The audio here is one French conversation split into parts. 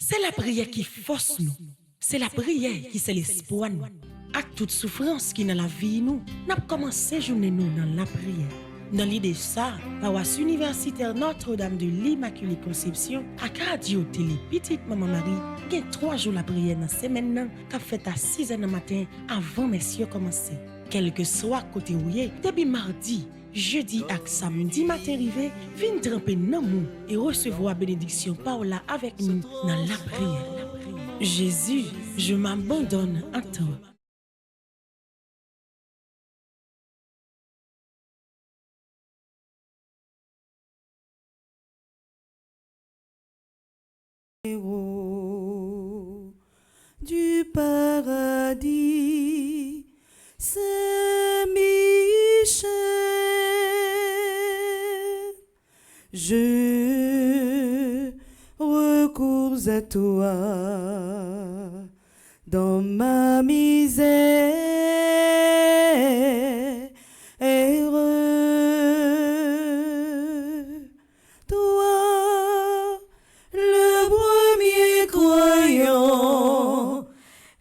C'est la prière qui force nous. C'est la prière qui c'est l'espoir nous. À toute souffrance qui dans la vie nous, n'a commencé journée nous dans la prière. Dans l'idée ça, paroisse universitaire Notre-Dame de l'Immaculée Conception, à radio télé Petite Maman Marie, qui a 3 jours la prière dans la semaine, qui a fait à 6h du matin avant messieurs commencer. Quel que soit côté où y est, depuis mardi, jeudi et samedi matin arrivé, viens tremper dans nous et recevoir bénédiction Paola avec nous dans la prière. Jésus, je m'abandonne à toi. Du paradis, Saint-Michel, je recours à toi dans ma misère. Toi, le premier croyant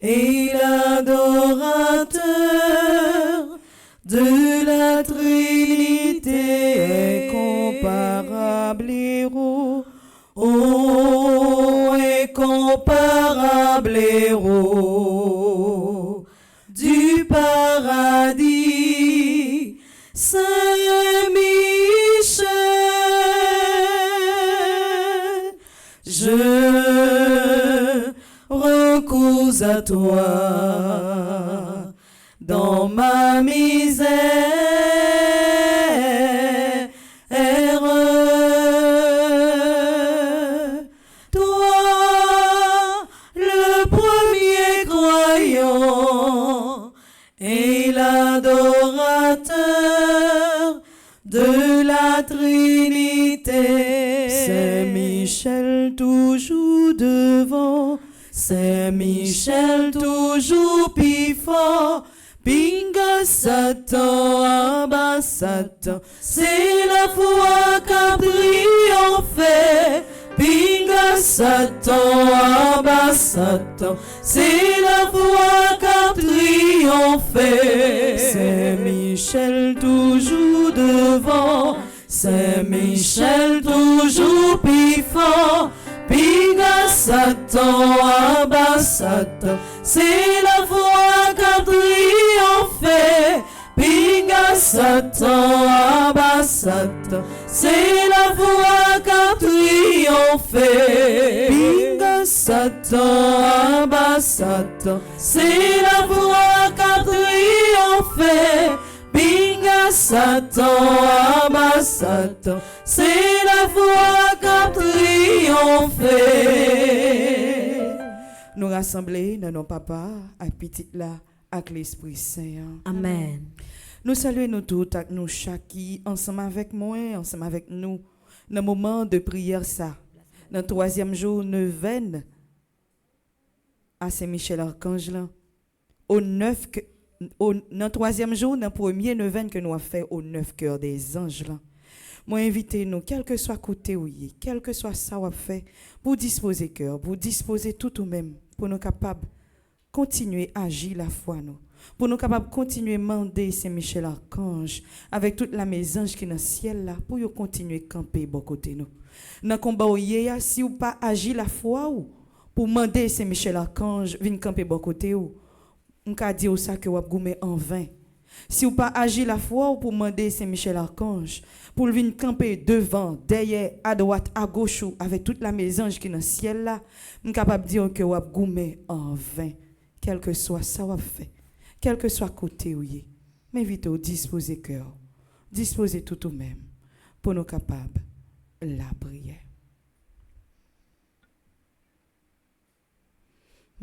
et l'adorateur de la Trinité incomparable héros, oh incomparable héros du paradis, Saint-Michel, je recours à toi dans ma misère. Toi, le premier croyant et l'adorateur de la Trinité, Saint-Michel toujours devant, Saint-Michel toujours plus fort. Pinga Satan, Abba Satan, c'est la foi qu'a triomphé. Pinga Satan, Abba Satan, c'est la foi qu'a triomphé. Saint-Michel toujours devant, Saint-Michel toujours plus fort. Pinga Satan, Abba Satan, c'est la foi qu'a triomphé. Pinga Satan, Abba Satan, c'est la foi qu'a triomphé. Pinga Satan, Abba Satan, c'est la foi qu'a triomphé. Pinga Satan, Abba Satan, c'est la foi qu'a triomphé. Nous rassembler dans nos papas, à petite là, avec l'Esprit Saint. Amen. Nous saluons nous tous, avec nous chaque ensemble avec moi, ensemble avec nous, dans le moment de prière ça. Dans le 3e jour, neuvaine à Saint-Michel-Archange là. Dans le 3e jour, dans le premier neuvaine que nous avons fait au 9 cœurs des anges là. Moi, invitez-nous, quel que soit côté où y est, quel que soit ça qu'on a fait, pour disposer cœur, pour disposer tout ou même, pour nous capables continuer à agir la foi nous, pour nous capables continuer à demander Saint-Michel Archange avec toute la mésange qui est dans le ciel là, pour nous continuer à camper bon côté nous. Dans le combat où y est, si ou pas agir la foi ou pour demander Saint-Michel Archange vienne camper bon côté ou, on peut dire ça que vous avez en vain. Si vous pas agir la foi ou pour demander Saint-Michel Archange, pour venir camper devant, derrière, à droite, à gauche, avec toute la mésange qui est dans le ciel là, je suis capable de dire que vous avez goumé en vain, quel que soit ça vous fait, quel que soit côté où vous êtes. M'invitez à disposer cœur, disposer tout ou même, pour nous capables la prière.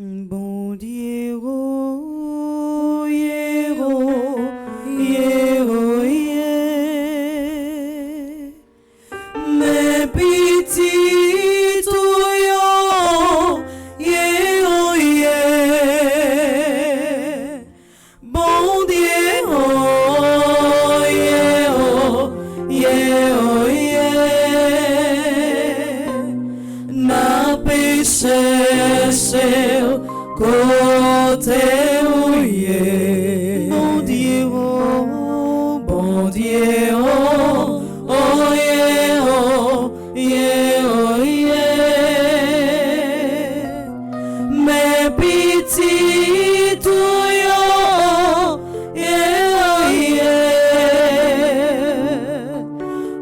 Bon Dieu, oh, yeah, oh, yeah, oh, yeah. Mes petits touillons, yeah, oh, yeah. Bon Dieu, oh, yeah, oh, yeah, oh, yeah. Na péché chercher côté où y est. Bon Dieu, oh, bon Dieu, oh, oh yeah, oh, yeah, oh yeah. Mes petits tuyaux, yeah, oh yeah.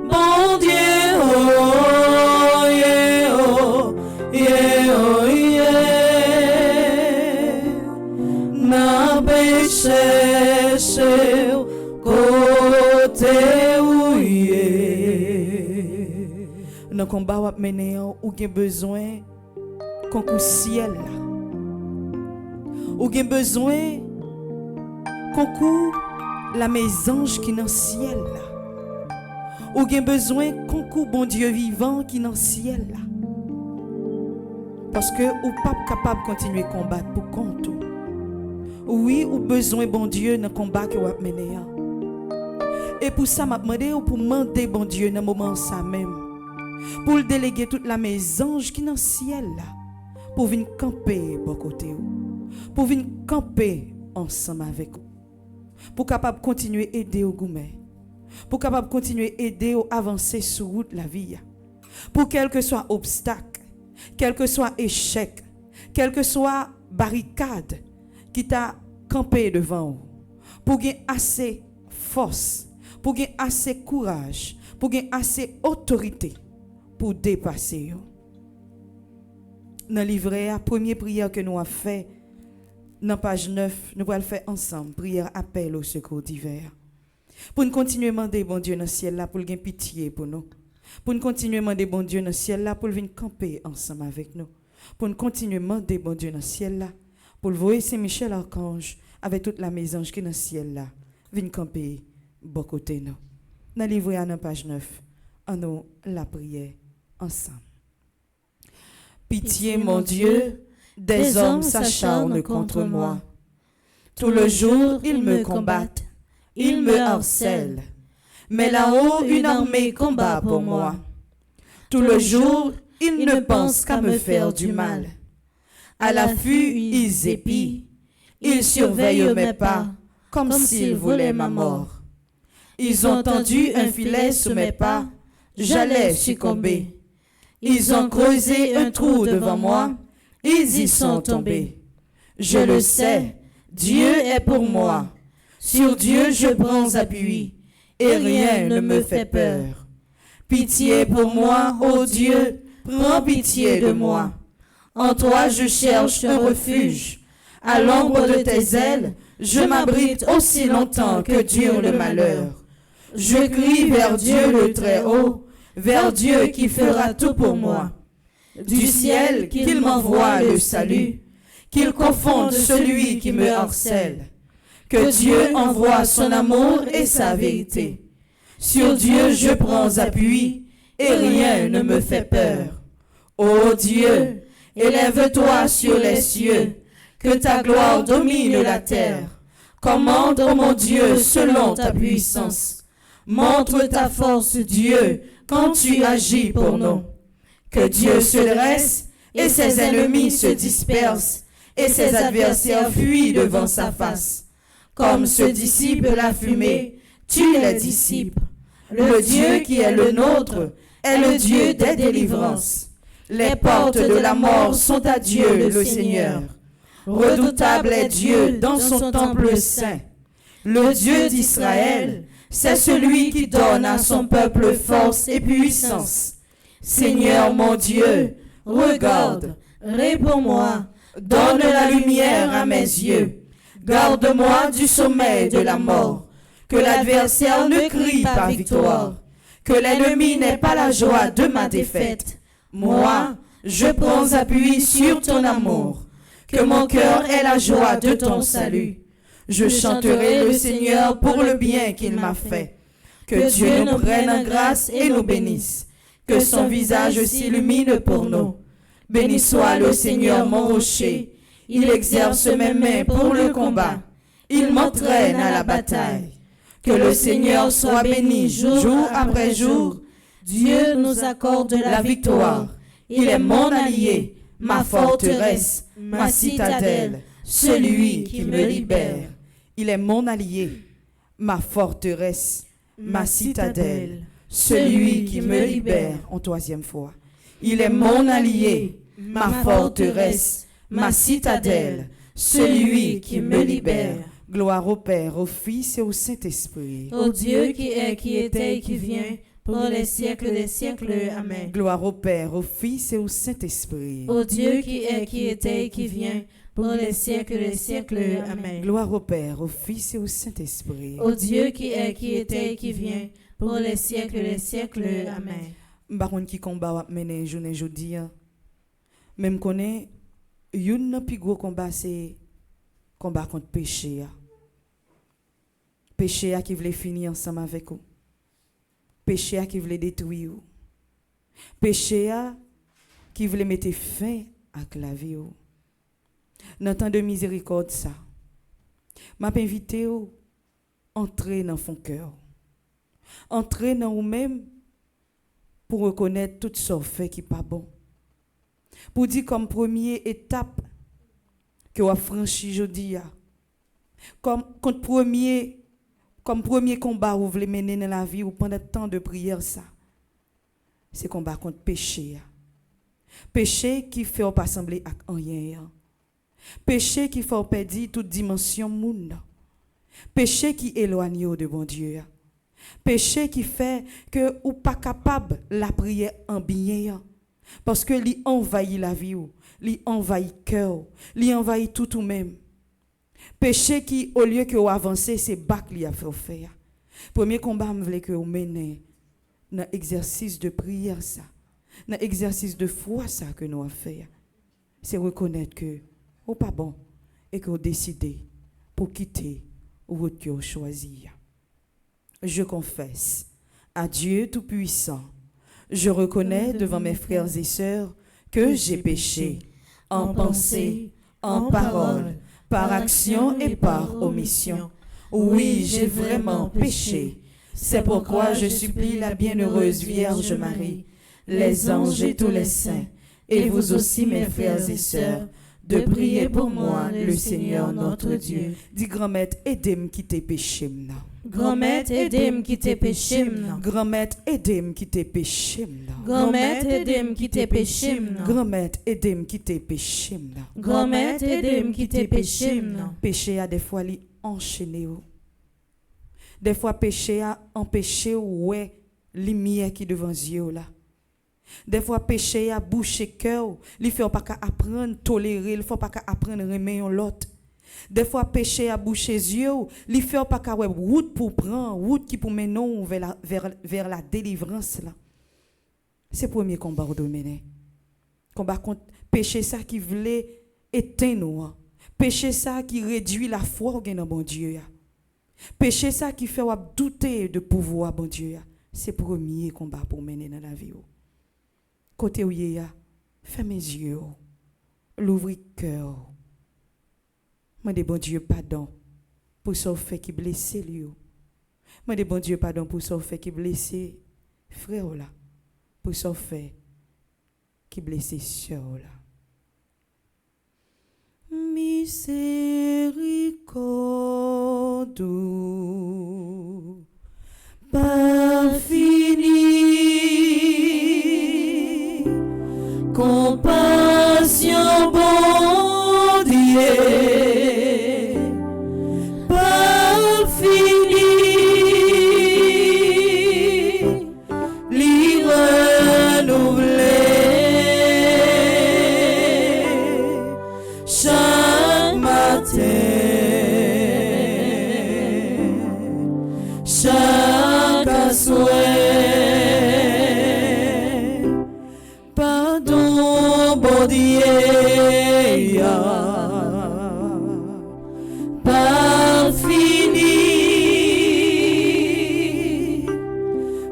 Bon Dieu, oh, yeah, oh, yeah, oh yeah. N'a pas cherché côté où y est. Dans le combat où mener ou gen besoin concours ciel là. Ou gen besoin concours la mes anges qui dans le ciel là. Ou gen besoin concours bon Dieu vivant qui dans le ciel là. Parce que ou pas capable de continuer à combattre pour compte. Oui, ou besoin bon Dieu dans le combat que vous avez mené. Et pour ça, m'a demandé ou pour demander bon Dieu dans le moment ça même. Pour le déléguer toute la mes anges qui dans le ciel là. Pour venir camper bon côté ou. Pour venir camper ensemble avec vous. Pour capable continuer à aider au gourmet. Pour capable continuer à aider au avancer sur route la vie. Pour quel que soit obstacle, quel que soit échec, quel que soit barricade qui t'a campé devant vous, pour gagner assez force, pour gagner assez courage, pour gagner assez autorité pour dépasser vous. Dans le livret, la première prière que nous avons fait, dans page 9, nous allons le faire ensemble, prière appel au secours divers. Pour nous continuer à demander bon Dieu dans le ciel là, pour gagner pitié pour nous. Pour nous continuer à demander bon Dieu dans le ciel là, pour venir camper ensemble avec nous. Pour nous continuer à demander bon Dieu dans le ciel là, pour le voir Saint-Michel Archange avec toute la maison qui est dans le ciel là, venir camper bon côté nous. Dans le livre à page 9, en nous la prière ensemble. Pitié mon Dieu, des hommes s'acharnent contre moi. Tout le jour ils me combattent, ils me harcèlent. Mais là-haut une armée combat pour moi. Tout le jour ils ne pensent qu'à me faire du mal. À l'affût, ils épient. Ils surveillent mes pas, comme s'ils voulaient ma mort. Ils ont tendu un filet sous mes pas, j'allais succomber. Ils ont creusé un trou devant moi, ils y sont tombés. Je le sais, Dieu est pour moi. Sur Dieu je prends appui, et rien ne me fait peur. Pitié pour moi, ô Dieu, prends pitié de moi. En toi je cherche un refuge. À l'ombre de tes ailes, je m'abrite aussi longtemps que dure le malheur. Je crie vers Dieu le Très-Haut, vers Dieu qui fera tout pour moi. Du ciel qu'il m'envoie le salut, qu'il confonde celui qui me harcèle. Que Dieu envoie son amour et sa vérité. Sur Dieu je prends appui, et rien ne me fait peur. Ô Dieu, élève-toi sur les cieux, que ta gloire domine la terre. Commande, ô mon Dieu, selon ta puissance. Montre ta force, Dieu, quand tu agis pour nous. Que Dieu se dresse, et ses ennemis se dispersent, et ses adversaires fuient devant sa face. Comme se dissipe la fumée, tu les dissipes. Le Dieu qui est le nôtre est le Dieu des délivrances. Les portes de la mort sont à Dieu le Seigneur. Redoutable est Dieu dans son temple saint. Le Dieu d'Israël, c'est celui qui donne à son peuple force et puissance. Seigneur mon Dieu, regarde, réponds-moi, donne la lumière à mes yeux. Garde-moi du sommeil de la mort, que l'adversaire ne crie pas victoire, que l'ennemi n'ait pas la joie de ma défaite. Moi, je prends appui sur ton amour, que mon cœur ait la joie de ton salut. Je chanterai le Seigneur pour le bien qu'il m'a fait. Que Dieu nous prenne en grâce et nous bénisse, que son visage s'illumine pour nous. Béni soit le Seigneur mon rocher, il exerce mes mains pour le combat, il m'entraîne à la bataille. Que le Seigneur soit béni jour après jour, Dieu nous accorde la victoire. Il est mon allié, ma forteresse, ma citadelle, celui qui me libère. Il est mon allié, ma forteresse, ma citadelle, celui qui me libère. En troisième fois. Il est mon allié, ma forteresse, ma citadelle, celui qui me libère. Gloire au Père, au Fils et au Saint-Esprit. Ô Dieu qui est, qui était et qui vient, pour les siècles des siècles. Amen. Gloire au Père, au Fils et au Saint-Esprit. Ô Dieu qui est, qui était et qui vient, pour les siècles des siècles. Amen. Gloire au Père, au Fils et au Saint-Esprit. Ô Dieu qui est, qui était et qui vient, pour les siècles des siècles. Amen. Baron qui combat wap mené journée jodi, même connaît yon plus gros combat c'est combat contre péché. Péché qui voulait finir ensemble avec vous. Péché qui voulait détruire vous. Péché qui voulait mettre fin à la vie vous. Dans temps de miséricorde ça. M'a invité vous entrer dans son cœur. Entrer dans vous-même pour reconnaître tout ce fait qui pas bon. Pour dire comme première étape que vous avez franchi aujourd'hui, comme premier combat que vous voulez mener dans la vie ou pendant tant de prières ça, c'est combat contre péché. Péché qui fait pas sembler à rien. Péché qui fait perdre toute dimension monde. Péché qui éloigne de bon Dieu. Péché qui fait que ou pas capable la prière en bien parce que li envahit la vie ou li envahit cœur, li envahit tout ou même. Péché qui au lieu que ou avancer c'est bac li a fait faire. Premier combat me voulait que vous menez dans exercice de prière ça, dans exercice de foi ça que nous a fait. C'est reconnaître que ou pas bon et que vous décidez pour quitter ou votre que vous choisi. Je confesse à Dieu Tout-Puissant, je reconnais devant mes frères et sœurs que j'ai péché en pensée, en parole, par action et par omission. Oui, j'ai vraiment péché. C'est pourquoi je supplie la bienheureuse Vierge Marie, les anges et tous les saints, et vous aussi mes frères et sœurs, de prier pour moi, le Seigneur notre Dieu. Dis grand-maître, aidez-moi quitter péché. Grand-maître, aidez-moi quitter péché. Grand-maître, aidez-moi quitter péché. Grand-maître, aidez-moi quitter péché. Grand-maître, aidez-moi quitter péché. Grand-maître, aidez-moi quitter péché. Péché a des fois li enchaîné. Des fois péché a empêché ouais lumière qui devant yeux là. Des fois péché a bouché cœur, il faut pas qu'à apprendre tolérer, il faut pas qu'à apprendre aimer l'autre. Des fois péché a bouché yeux, il faut pas qu'à route pour prendre, route qui pour mener vers la délivrance là. C'est le premier combat de mener. Combat contre péché ça qui voulait éteindre nous. Péché ça qui réduit la foi dans bon Dieu. Péché ça qui fait douter de pouvoir bon Dieu. C'est le premier combat pour mener dans la vie. Côté où il y a, fermez les yeux, l'ouvrir cœur. Moi, de bon Dieu, pardon pour ce fait qui blessé lui. Moi, de bon Dieu, pardon pour ce fait qui blessé frère là. Pour ce fait qui blessé sœur là. Miséricorde, pas fini. Compassion, bon Dieu, pas fini, li renouveler chaque matin, chaque soir. Pas fini,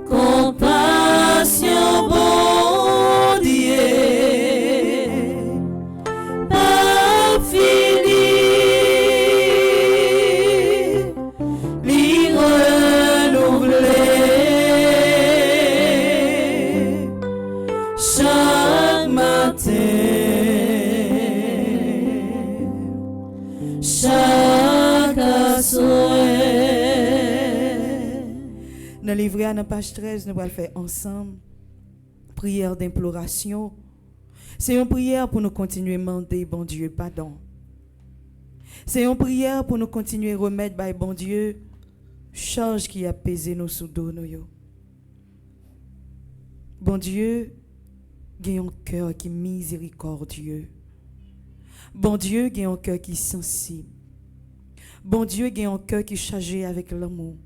compassion, bon Dieu, pas fini, li renouveler chaque matin. Dans le livret à la page 13, nous allons faire ensemble prière d'imploration. C'est une prière pour nous continuer à demander, bon Dieu, pardon. C'est une prière pour nous continuer à remettre, by bon Dieu, charge qui a pesé nos sous dos. Bon Dieu, gagne un cœur qui est miséricordieux. Bon Dieu, gagne un cœur qui est sensible. Bon Dieu, gagne un cœur qui est chargé avec l'amour.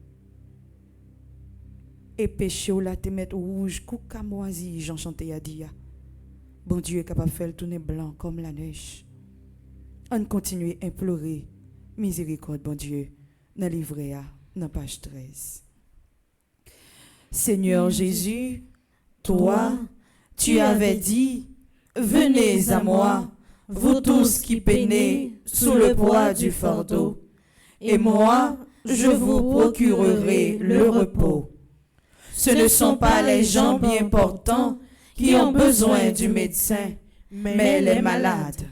Et péché ou la te mettre rouge, kouka moisi, j'en chantais à dia. Bon Dieu est capable de faire tourner blanc comme la neige. On continue à implorer miséricorde, bon Dieu, dans le livret A, dans page 13. Seigneur Jésus, toi, tu avais dit, venez à moi, vous tous qui peinez sous le poids du fardeau, et moi, je vous procurerai le repos. Ce ne sont pas les gens bien portants qui ont besoin du médecin, mais les malades.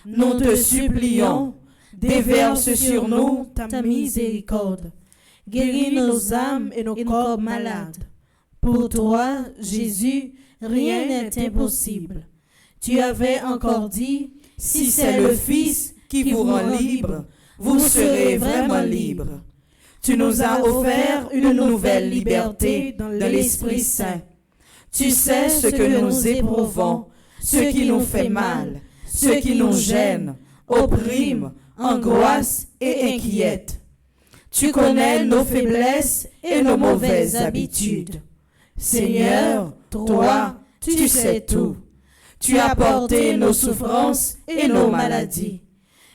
Nous te supplions, déverse sur nous ta miséricorde. Guéris nos âmes et nos corps malades. Pour toi, Jésus, rien n'est impossible. Tu avais encore dit, si c'est le Fils qui vous rend libre, vous serez vraiment libre. Tu nous as offert une nouvelle liberté dans l'Esprit Saint. Tu sais ce que nous éprouvons, ce qui nous fait mal, ce qui nous gêne, opprime, angoisse et inquiète. Tu connais nos faiblesses et nos mauvaises habitudes. Seigneur, toi, tu sais tout. Tu as porté nos souffrances et nos maladies.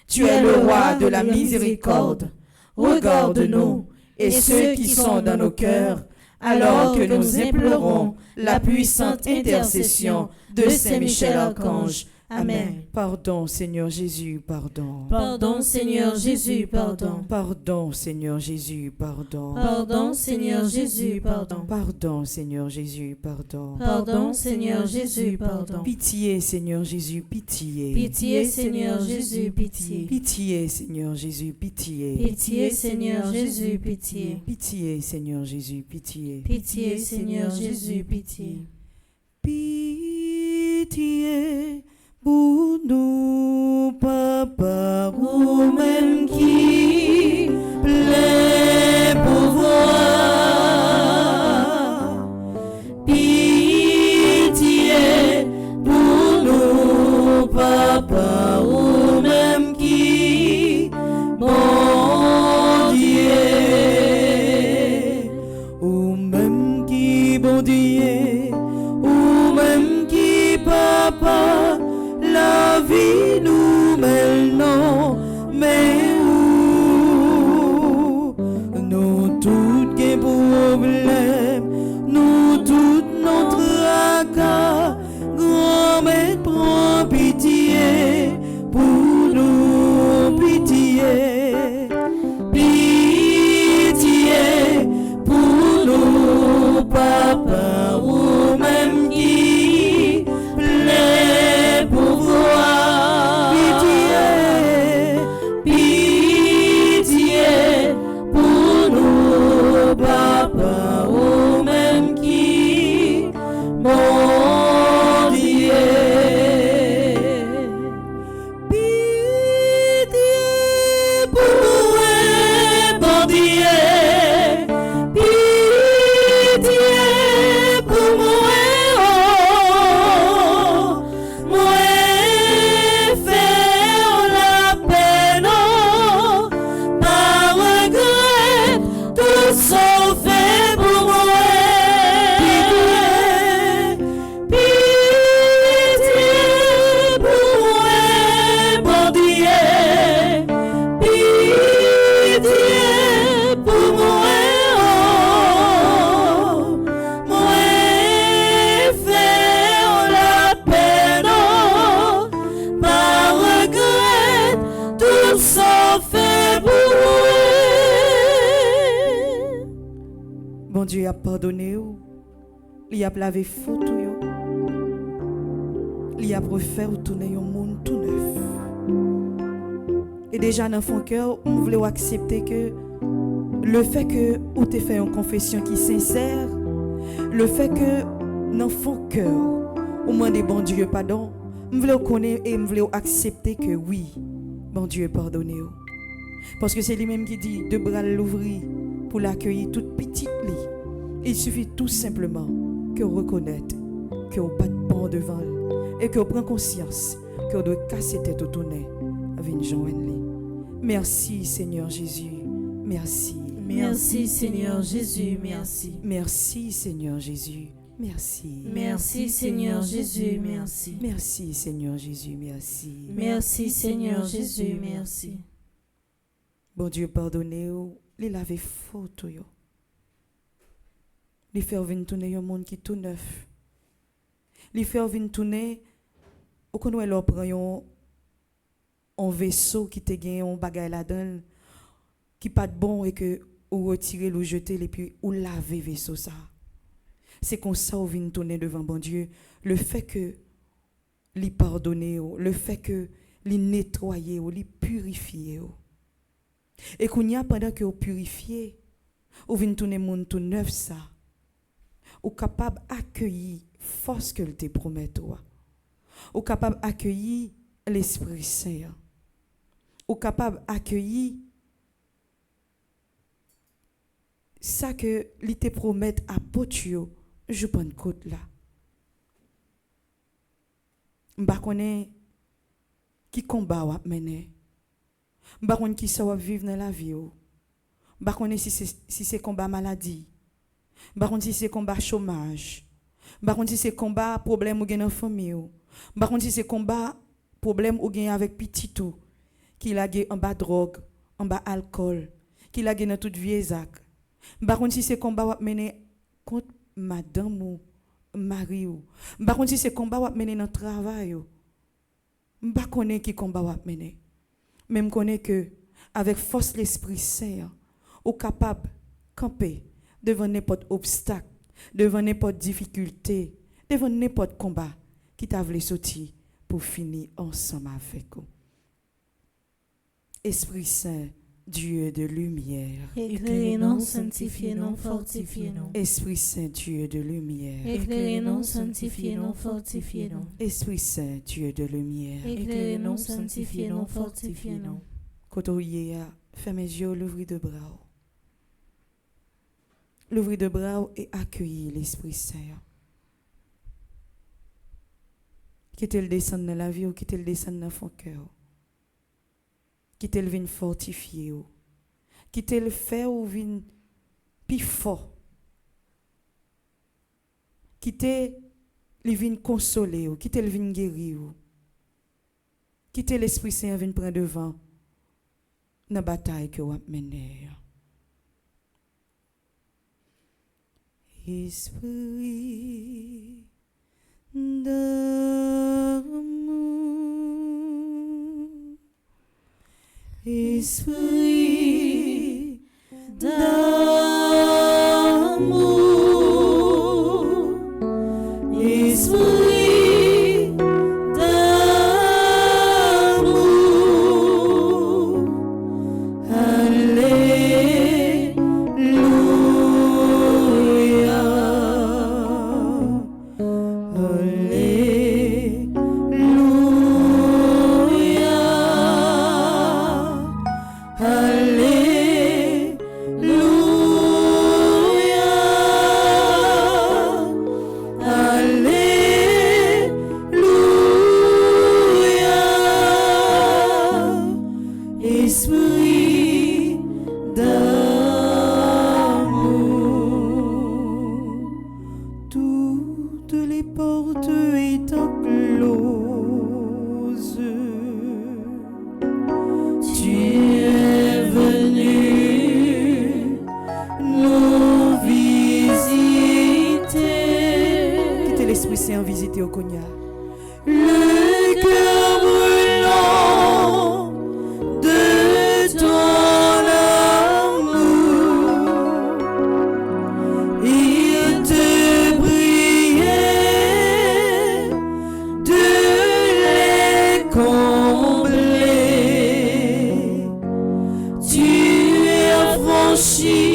Tu es le roi de la miséricorde. Regarde-nous et ceux qui sont dans nos cœurs, alors que nous implorons la puissante intercession de Saint Michel Archange. Amen. Pardon, Seigneur Jésus, pardon. Pardon, Seigneur Jésus, pardon. Pardon, Seigneur Jésus, pardon. Pardon, Seigneur Jésus, pardon. Pardon, Seigneur Jésus, pardon. Pardon, Seigneur Jésus, pardon. Pitié, Seigneur Jésus, pitié. Pitié, Seigneur Jésus, pitié. Pitié, Seigneur Jésus, pitié. Pitié, Seigneur Jésus, pitié. Pitié, Seigneur Jésus, pitié. Pitié, Seigneur Jésus, pitié. Pitié pour nous, papa, vous-même qui plaît pouvoir. Pitié pour nous, papa, vous-même qui bon Dieu. Vous-même qui bon Dieu, vous-même qui papa. La vie nous maintenant, mais où nous tous les problèmes, nous tous notre accord, grand-mère prend pitié pour nous, pitié, pitié pour nous, papa, ou même qui plaît pour Dieu a pardonné, il a lavé faute, il a refait tourner un monde tout neuf. Et déjà dans son cœur, on voulait accepter que le fait que ou t'es fait une confession qui est sincère, le fait que dans ton cœur, au moins des bon Dieu pardon, je voulais connaître et je voulais accepter que oui, bon Dieu pardonnez. Parce que c'est lui-même qui dit de bras l'ouvrir pour l'accueillir toute petite lit. Il suffit tout simplement que vous reconnaître que vous pas de bon devant et que vous prenez conscience que vous devez casser tête au tourner avec une joindre. Merci Seigneur Jésus. Merci. Merci Seigneur Jésus, merci. Merci Seigneur Jésus. Merci. Merci Seigneur Jésus, merci. Merci Seigneur Jésus, merci. Merci Seigneur Jésus, merci. Bon Dieu, pardonnez-vous, il lave faute. Il fait venir tourner un monde qui est tout neuf. Il fait venir tourner, au qu'on leur prend un vaisseau qui te gagne un bagage là-dedans, qui pas de bon et que ou retirer ou jeter et puis ou laver vaisseau ça. C'est comme ça on vient tourner devant bon Dieu. Le fait que lui pardonner, le fait que lui nettoyer, lui purifier. Et qu'on y a pendant que vous purifiez, vous venez tourner monde tout neuf ça. Vous capable d'accueillir force que te promet toi. Vous capable d'accueillir l'Esprit Saint. Vous capable d'accueillir ça que li te promet à Potio, je prends côte là. M'ba connais qui combat ou mener. M'ba connais qui ça va vivre dans la vie ou. M'ba connais si c'est combat maladie. M'ba connais si c'est combat chômage. M'ba connais si c'est combat problème ou gain dans famille ou. M'ba connais si c'est combat problème ou gain avec petit tout qui la gain en bas drogue, en bas alcool, qui la gain dans toute vieille acte. Par contre si c'est combat wap mener contre madame ou mari ou par contre si c'est combat wap mener dans travail ou m'pa connait qui combat wap mener même connait que avec force l'Esprit Saint ou capable camper devant n'importe obstacle devant n'importe difficulté devant n'importe combat qui t'a voulu sortir pour finir ensemble avec vous. Esprit Saint, Dieu de lumière. Éclairez-nous, sanctifiez-nous, fortifiez-nous. Esprit Saint, Dieu de lumière. Éclairez-nous, sanctifiez-nous, fortifiez-nous. Esprit Saint, Dieu de lumière. Éclairez-nous, sanctifiez-nous, fortifiez-nous. Quand on y est, fermez les yeux, l'ouvrir de bras. L'ouvrir de bras et accueillir l'Esprit Saint. Quittez le descendre dans la vie ou quittez le descendre dans son cœur. Quittez le vin fortifié ou. Quittez le faire ou vin plus fort. Quittez le vin consoler ou. Quittez le vin guérir ou. Quittez l'Esprit Saint vin prendre devant dans la bataille que vous avez menée. Esprit d'amour, Esprit d'amour, Esprit d'amour, Alléluia, Esprit d'amour, toutes les portes étant closes, tu es venu nous visiter. Quittez l'Esprit Saint visiter au Cognac. Le cœur brûlant de ton amour, il te priait de les combler. Tu as franchi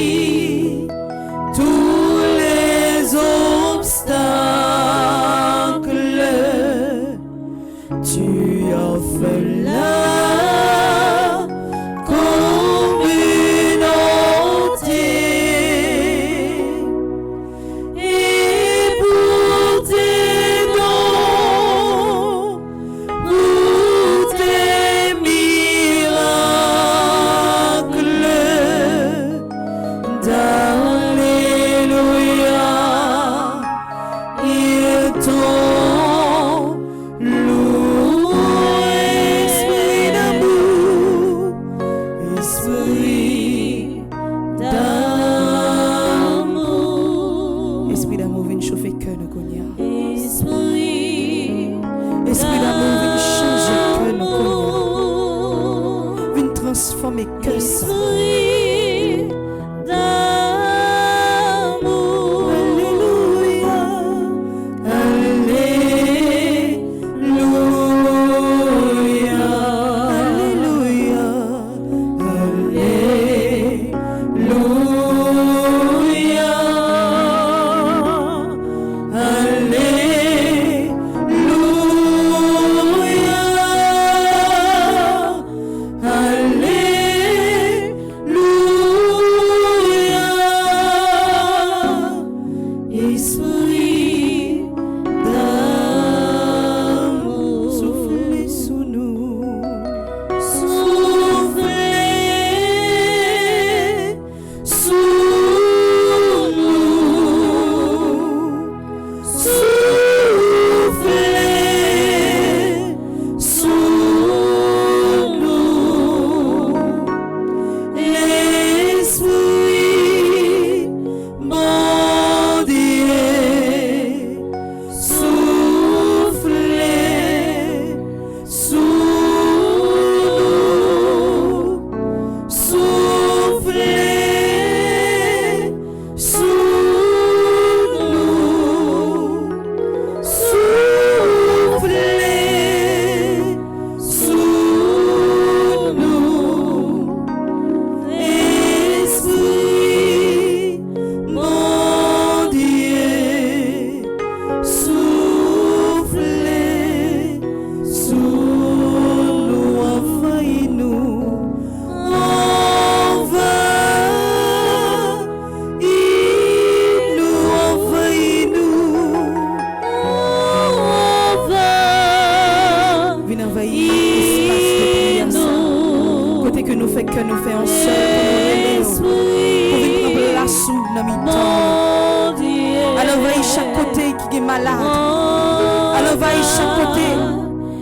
Alors envahis chaque côté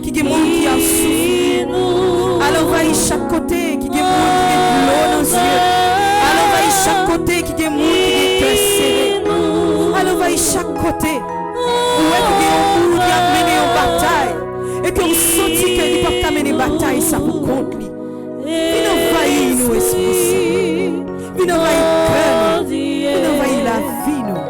qui est monde qui a souffert. Alors envahis chaque côté qui est monde qui a de l'eau dans les yeux. Alors envahis chaque côté qui est monde qui est cœur serré. Alors envahis chaque côté où est que un monde qui a mené une bataille et que vous sentez que il peut pas mener bataille ça pour contre lui. Il envahit nos esprits. Il envahit le cœur. Il envahit la vie nous.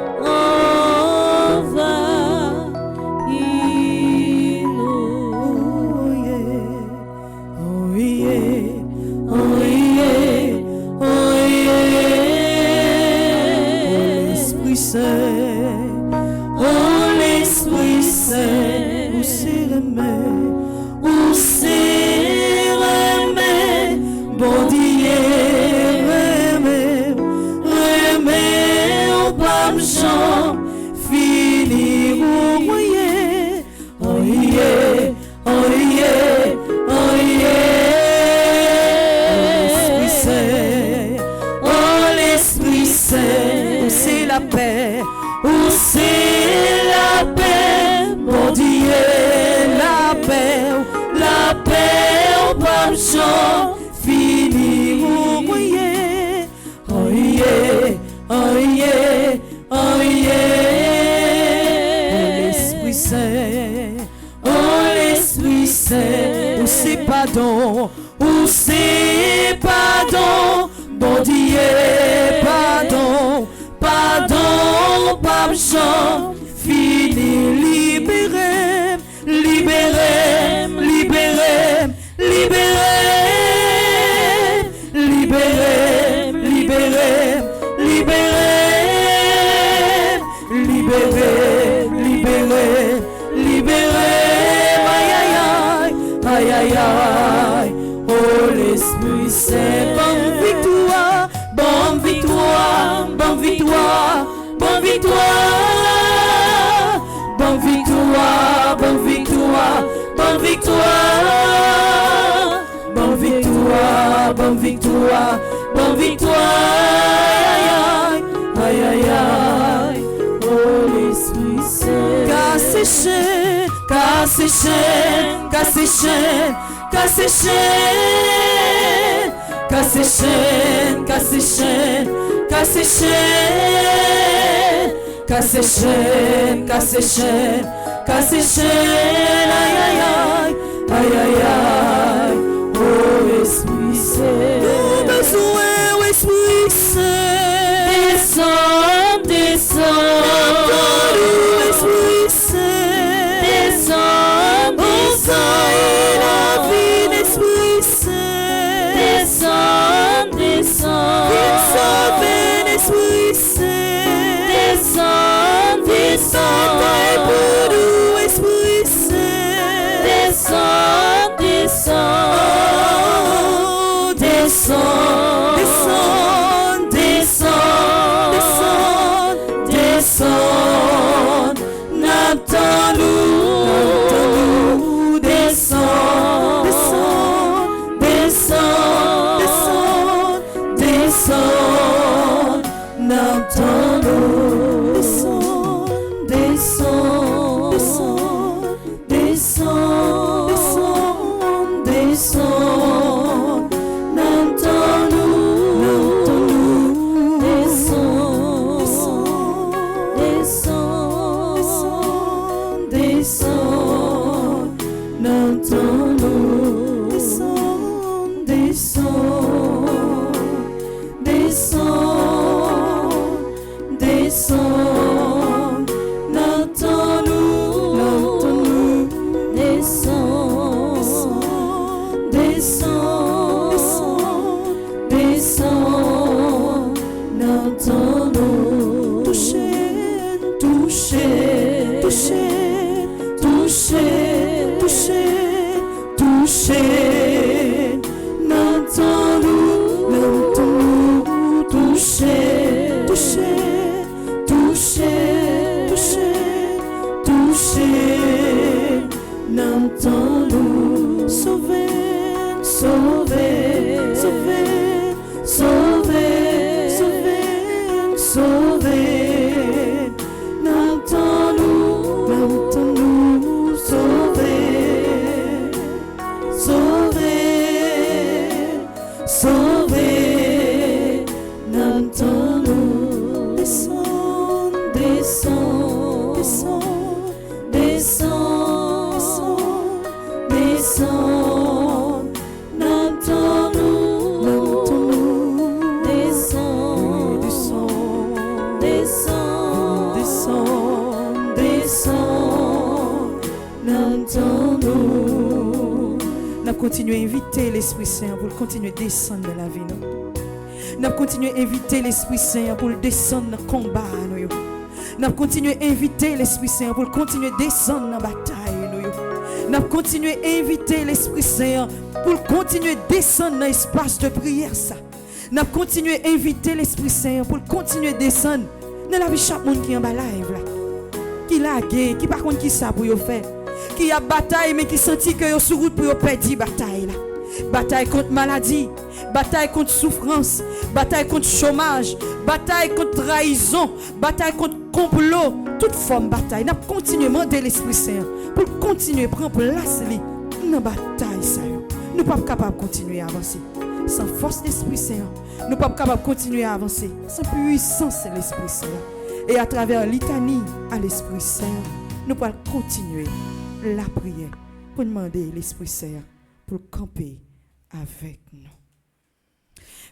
Pardon, ou c'est pardon, bon Dieu, pardon, pardon, Pape Jean, fini, libéré, libéré, libéré, libéré, libéré, libéré, libéré, libéré, libéré, libéré. Aïe aïe aïe, oh l'Esprit Saint, bonne victoire, bonne victoire, bonne victoire, bonne victoire, bonne victoire, bonne victoire, bonne victoire, bonne victoire, bonne victoire, bonne victoire, aïe aïe aïe, oh l'Esprit Saint, casse chaîne, casse chaîne, casse chaîne, casse chaîne, casse chaîne, casse chaîne, casse chaîne, casse chaîne, casse chaîne, casse chaîne, aïe aïe aïe, aïe aïe aïe, oh Esprit Saint, nous besoin, oh Esprit Saint, descends, descends, oh Esprit Saint, descends, descends. Sauver, n'entends-nous, n'entendons. Nous continuons à inviter l'Esprit Saint pour continuer à descendre dans la vie. Nous continuons à inviter l'Esprit Saint pour descendre dans le combat. Nous continuons à inviter l'Esprit Saint pour continuer à descendre dans la bataille. Nous continuons à inviter l'Esprit Saint pour continuer à descendre dans l'espace de prière. Nous continuons à inviter l'Esprit Saint pour continuer à descendre dans la vie de chaque monde qui est en bas live. Qui l'a gagné, qui par contre qui ça pour faire. Qui a bataille mais qui sentit que yo sur route pour perdre bataille là. Bataille contre maladie, bataille contre souffrance, bataille contre chômage, bataille contre trahison, bataille contre complot, toute forme de bataille. N'a continué à demander l'Esprit Saint pour continuer à prendre place dans la bataille ça. Nous ne sommes pas capables de continuer à avancer sans force de l'Esprit Saint. Nous ne sommes pas capables de continuer à avancer sans puissance de l'Esprit Saint. Et à travers litanie à l'Esprit Saint, nous pouvons continuer la prière pour demander l'Esprit Saint pour camper avec nous.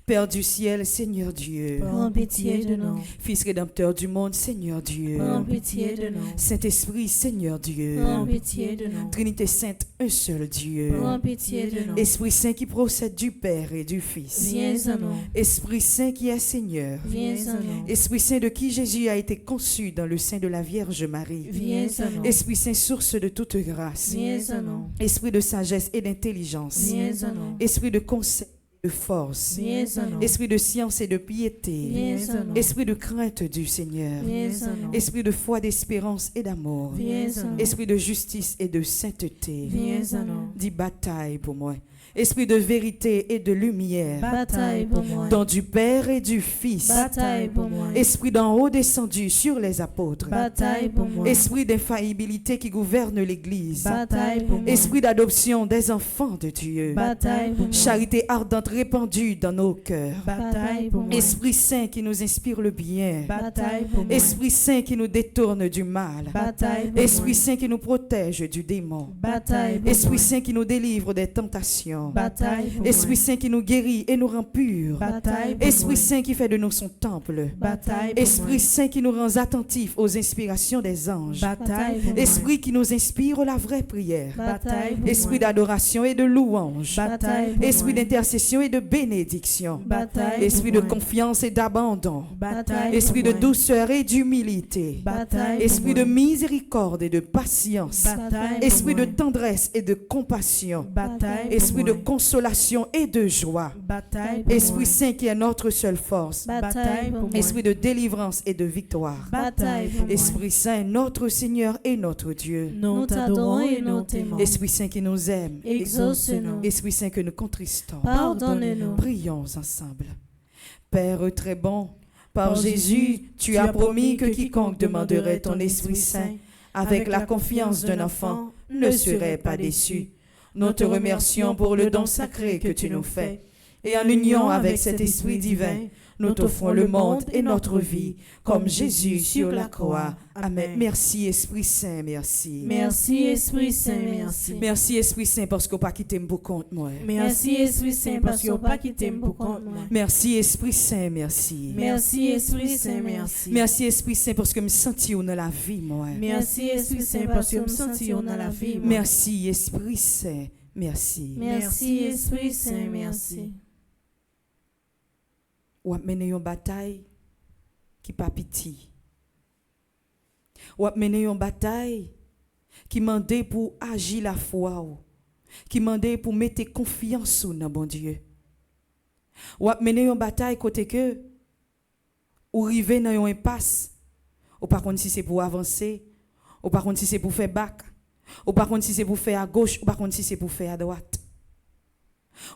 Père du ciel, Seigneur Dieu. Prends pitié de nous. Fils rédempteur du monde, Seigneur Dieu. Prends pitié de nous. Saint-Esprit, Seigneur Dieu. Prends pitié de nous. Trinité Sainte, un seul Dieu. Prends pitié de nous. Esprit Saint qui procède du Père et du Fils. Viens à nous. Esprit Saint qui est Seigneur. Viens à nous. Esprit Saint de qui Jésus a été conçu dans le sein de la Vierge Marie. Viens à nous. Esprit Saint, source de toute grâce. Viens à nous. Esprit de sagesse et d'intelligence. Viens à nous. Esprit de conseil et de force. Viens à nous. Esprit de science et de piété. Viens à nous. Esprit de crainte du Seigneur. Viens à nous. Esprit de foi, d'espérance et d'amour. Viens à nous. Esprit de justice et de sainteté. Viens à nous. Dis bataille pour moi. Esprit de vérité et de lumière. Bataille pour moi. Dans du Père et du Fils. Bataille pour moi. Esprit d'en haut descendu sur les apôtres. Bataille pour moi. Esprit d'infaillibilité qui gouverne l'Église. Bataille pour moi. Esprit d'adoption des enfants de Dieu. Bataille pour moi. Charité ardente répandue dans nos cœurs. Bataille pour moi. Esprit Saint qui nous inspire le bien. Bataille pour moi. Esprit Saint qui nous détourne du mal. Bataille pour Esprit moi. Saint qui nous protège du démon. Bataille pour Esprit moi. Saint qui nous délivre des tentations. Bataille pour Esprit moi. Saint qui nous guérit et nous rend purs. Bataille pour Esprit moi. Saint qui fait de nous son temple. Bataille pour Esprit moi. Saint qui nous rend attentifs aux inspirations des anges. Bataille pour moi. Esprit qui nous inspire la vraie prière. Bataille pour Esprit moi. d'adoration et de louange. Bataille pour Esprit moi. d'intercession et de bénédiction. Bataille Esprit pour de moi. confiance et d'abandon. Bataille Esprit pour de moi. douceur et d'humilité. Bataille Esprit pour de moi. miséricorde et de patience. Bataille pour Esprit de moi. tendresse et de compassion. Bataille pour Esprit de moi. consolation et de joie. Bataille pour Esprit moi. Saint qui est notre seule force. Bataille pour moi. Esprit de délivrance et de victoire. Bataille pour moi. Esprit Saint, notre Seigneur et notre Dieu. Nous t'adorons et nous t'aimons. Esprit Saint qui nous aime. Exauce-nous. Esprit Saint que nous contristons. Pardonne-nous. Prions ensemble. Père très bon, par Jésus, tu as promis que quiconque demanderait ton Esprit Saint avec la confiance d'un enfant ne serait pas déçu. Nous te remercions pour le don sacré que tu nous fais. Et en union avec cet Esprit divin, nous t'offrons le monde et notre vie, comme Jésus sur la croix. Amen. Merci Esprit Saint, merci. Merci Esprit Saint, merci. Merci Esprit Saint parce qu'on pas quitté pour compte moi. Merci Esprit Saint parce qu'on pas quitté pour compte moi. Merci Esprit Saint, merci. Merci Esprit Saint, merci. Merci Esprit Saint parce que me senti dans la vie moi. Merci Esprit Saint parce que me senti on a la vie. moi. Merci Esprit Saint, merci. Merci Esprit Saint, merci. Ou a mené une bataille qui pas pitié. Ou a mené une bataille qui mandait pour agir la foi ou, qui mandait pour mettre confiance dans bon Dieu. Ou a mené une bataille côté que ou river dans une impasse. Ou par contre si c'est pour avancer, ou par contre si c'est pour faire bac, ou par contre si c'est pour faire à gauche, ou par contre si c'est pour faire à droite.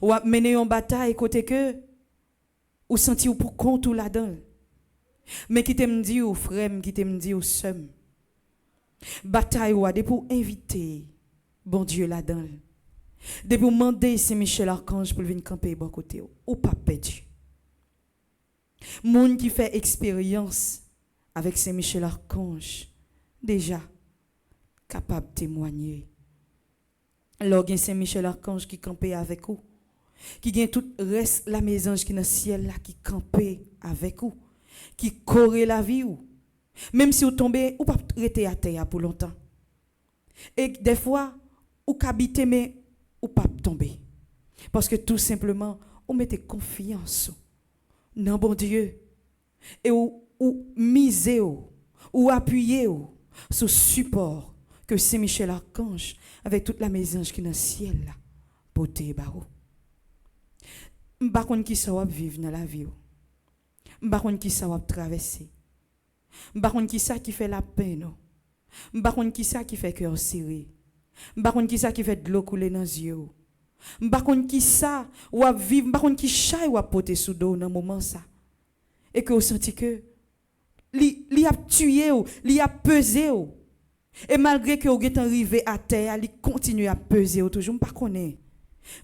Ou a mené une bataille côté que ou senti ou pour compte ou là-dedans. Mais qui t'aime dit ou frère, qui t'aime dit ou seum. Bataille ou de pour inviter bon Dieu là-dedans. De pour demander Saint-Michel Archange pour venir camper bon côté ou pas perdu. Monde qui fait expérience avec Saint-Michel Archange déjà capable de témoigner. Lorsqu'il y a Saint-Michel Archange qui campait avec vous, qui gagne tout reste la maison qui dans le ciel là qui campait avec vous, qui corrait la vie ou même si vous tombez ou pas rester à terre pour longtemps. Et des fois, ou qu'habiter, mais ou pas tomber. Parce que tout simplement, on mettez confiance dans bon Dieu. Et ou miser ou appuyer sur support que Saint-Michel Archange, avec toute la maison qui est dans le ciel, là, pour te barreau. Je ne sais pas qui ça va vivre dans la vie. Je ne sais pas qui ça va traverser. Je ne sais pas qui ça qui fait la peine. Je ne sais pas qui ça qui fait cœur serré. Je ne sais pas qui ça qui fait de l'eau couler dans les yeux. Je ne sais pas qui ça va vivre. Je ne sais pas qui ça va porter sous dos dans le moment ça. Et que vous sentez que li a tué ou, li a pesé ou. Et malgré que vous êtes arrivé à terre, il continue à peser ou toujours. Je ne sais pas.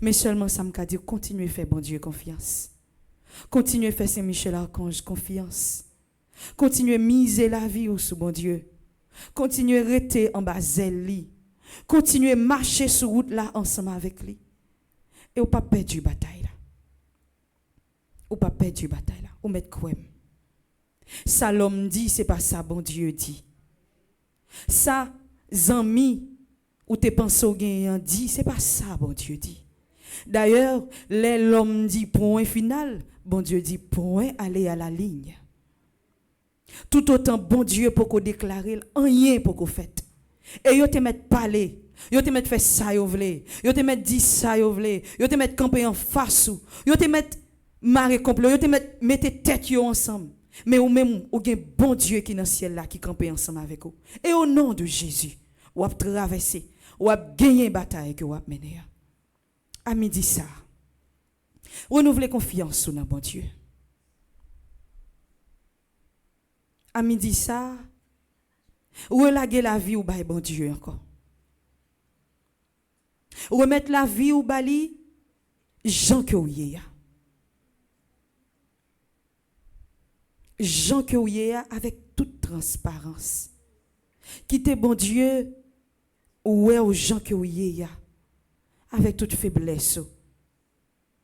Mais seulement ça me dit, continuez à faire bon Dieu confiance. Continuez à faire Saint-Michel Archange confiance. Continuez à miser la vie sous bon Dieu. Continuez à rester en bas zèle. Continuez à marcher sur route là ensemble avec lui. Et vous pas perdre la bataille là. Ou pas perdre la bataille là. Ou mettre quoi? Ça l'homme dit, c'est pas ça bon Dieu dit. Ça, zami, ou tes pensées au gagnant dit, c'est pas ça bon Dieu dit. D'ailleurs, l'homme dit point final, bon Dieu dit point aller à la ligne. Tout autant bon Dieu pour qu'on déclare, rien pour qu'on fait. Et yo te mettre parler, yo te mettre faire ça yo vle, yo te mettre dire ça yo vle, yo te mettre camper en face ou, yo te mettre marrer complot, yo te mettre tête yo ensemble. Mais ou même ou gen bon Dieu qui dans le ciel là qui campe ensemble avec vous. Et au nom de Jésus, ou ap traverser, ou ap gagner bataille que ou ap mener. À midi ça. Renouvelez confiance sur bon Dieu. À midi ça, relâguer la vie ou bay bon Dieu encore. Remettre la vie ou bali Jean que ou yé. Jean que ou yé avec toute transparence. Quittez bon Dieu ou est au Jean que ou yé avec toute faiblesse,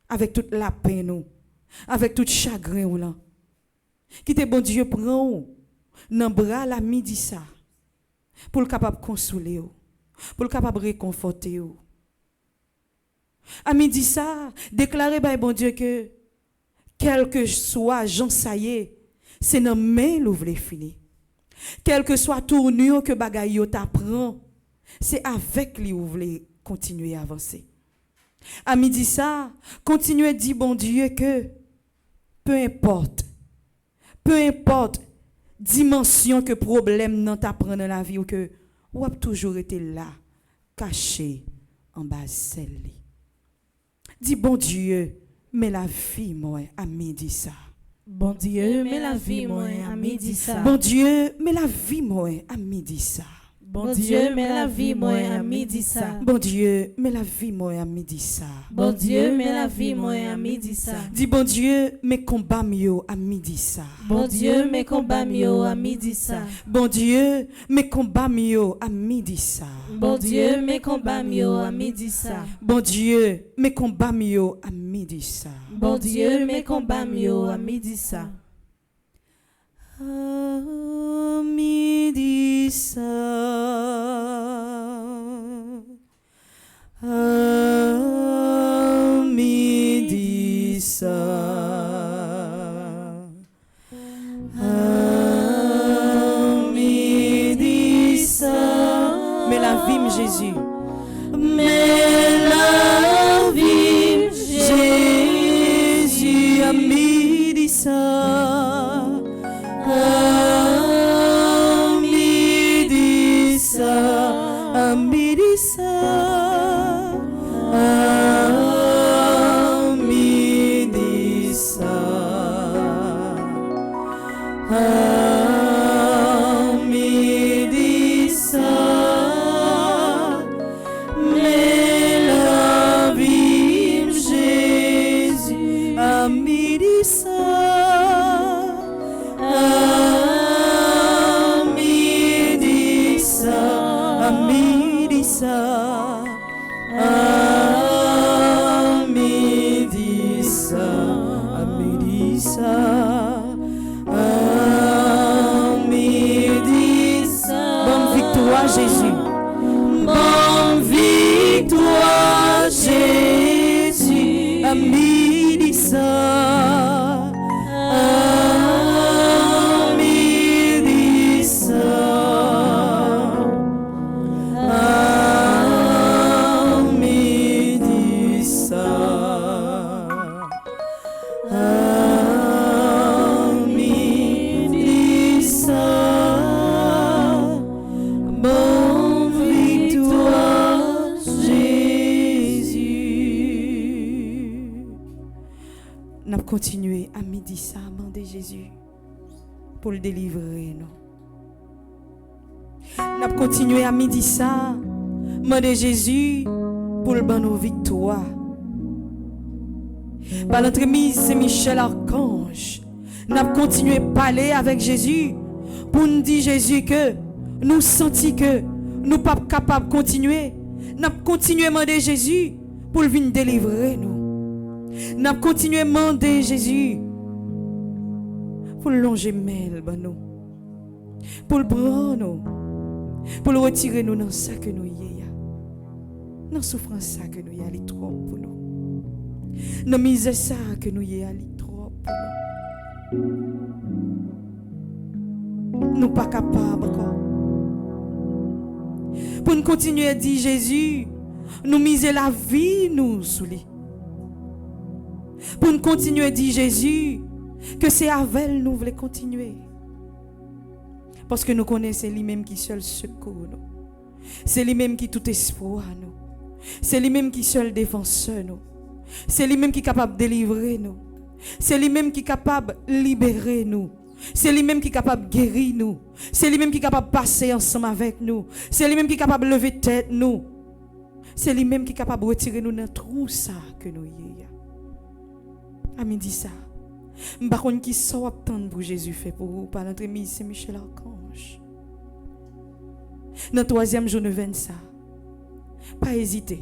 avec toute la peine, avec tout chagrin ou là. Quittez bon Dieu prend dans bras la midi ça pour le capable consoler pour le capable réconforter à midi ça déclarer par bon Dieu que quel que soit Jean ça y est c'est dans main l'ouvre fini quel que soit tournure que bagaille yo t'apprend c'est avec lui ouvre continuer à avancer à midi ça continuer dire bon Dieu que peu importe dimension que problème dans t'apprend dans la vie ou que ou a toujours été là caché en bas celle. Dis bon Dieu, mais la vie moi à midi ça. Bon Dieu, mais la vie moi à midi ça. Bon Dieu, mais la vie moi à midi ça. Bon Dieu, mais la vie moi à midi ça. Bon Dieu, mais la vie moi à midi ça. Bon Dieu, mais la vie moi à midi ça. Dis bon Dieu, mes combats mieux à midi ça. Bon Dieu, mes combats mieux à midi ça. Bon Dieu, mes combats mieux à midi ça. Bon Dieu, mes combats mieux à midi ça. Bon Dieu, mes combats mieux à midi ça. Bon Dieu, mes combats mieux à midi ça. À midi ça. À midi ça. À midi ça. Mais la vie, Jésus. Mais la vie, Jésus. À midi ça. À midi ça. À midi ça. Jésus, midi ça, à midi ça, à midi ça, à midi ça. Bonne victoire, Jésus. N'a continué à midi ça, demander Jésus pour le délivrer, non. N'a continué à midi ça, demander Jésus pour le ban nos victoires. Par l'entremise, c'est Michel Archange. N'a continué à parler avec Jésus pour nous dire Jésus que nous sentons que nous ne sommes pas capables de continuer. N'a continué à demander Jésus pour venir délivrer nous. N'a continué à demander Jésus pour longer mêle nous, pour le prendre nous, pour le retirer nous dans ça que nous y a, dans souffrance ça que nous y a, il trop pour nous, dans misère ça que nous y a, il trop pour nous. Nous pas capables encore. Pour nous continuer à dire Jésus, nous miser la vie nous sous lui. Pour nous continuer à dire Jésus, que c'est avec nous voulons continuer. Parce que nous connaissons lui-même qui seul secours nous. C'est lui-même qui tout espoir nous. C'est lui-même qui seul défenseur nous. C'est lui-même qui est capable de délivrer nous. C'est lui-même qui est capable de libérer nous. C'est lui-même qui est capable de guérir nous. C'est lui-même qui est capable de passer ensemble avec nous. C'est lui-même qui est capable de lever tête nous. C'est lui-même qui est capable de retirer nous dans tout ça que nous y a. Ami dit ça. Par contre, qui sort attendre pour Jésus fait pour vous par l'entremise c'est Michel Archange. Dans le 3e jour de 20 ça. Pas hésiter.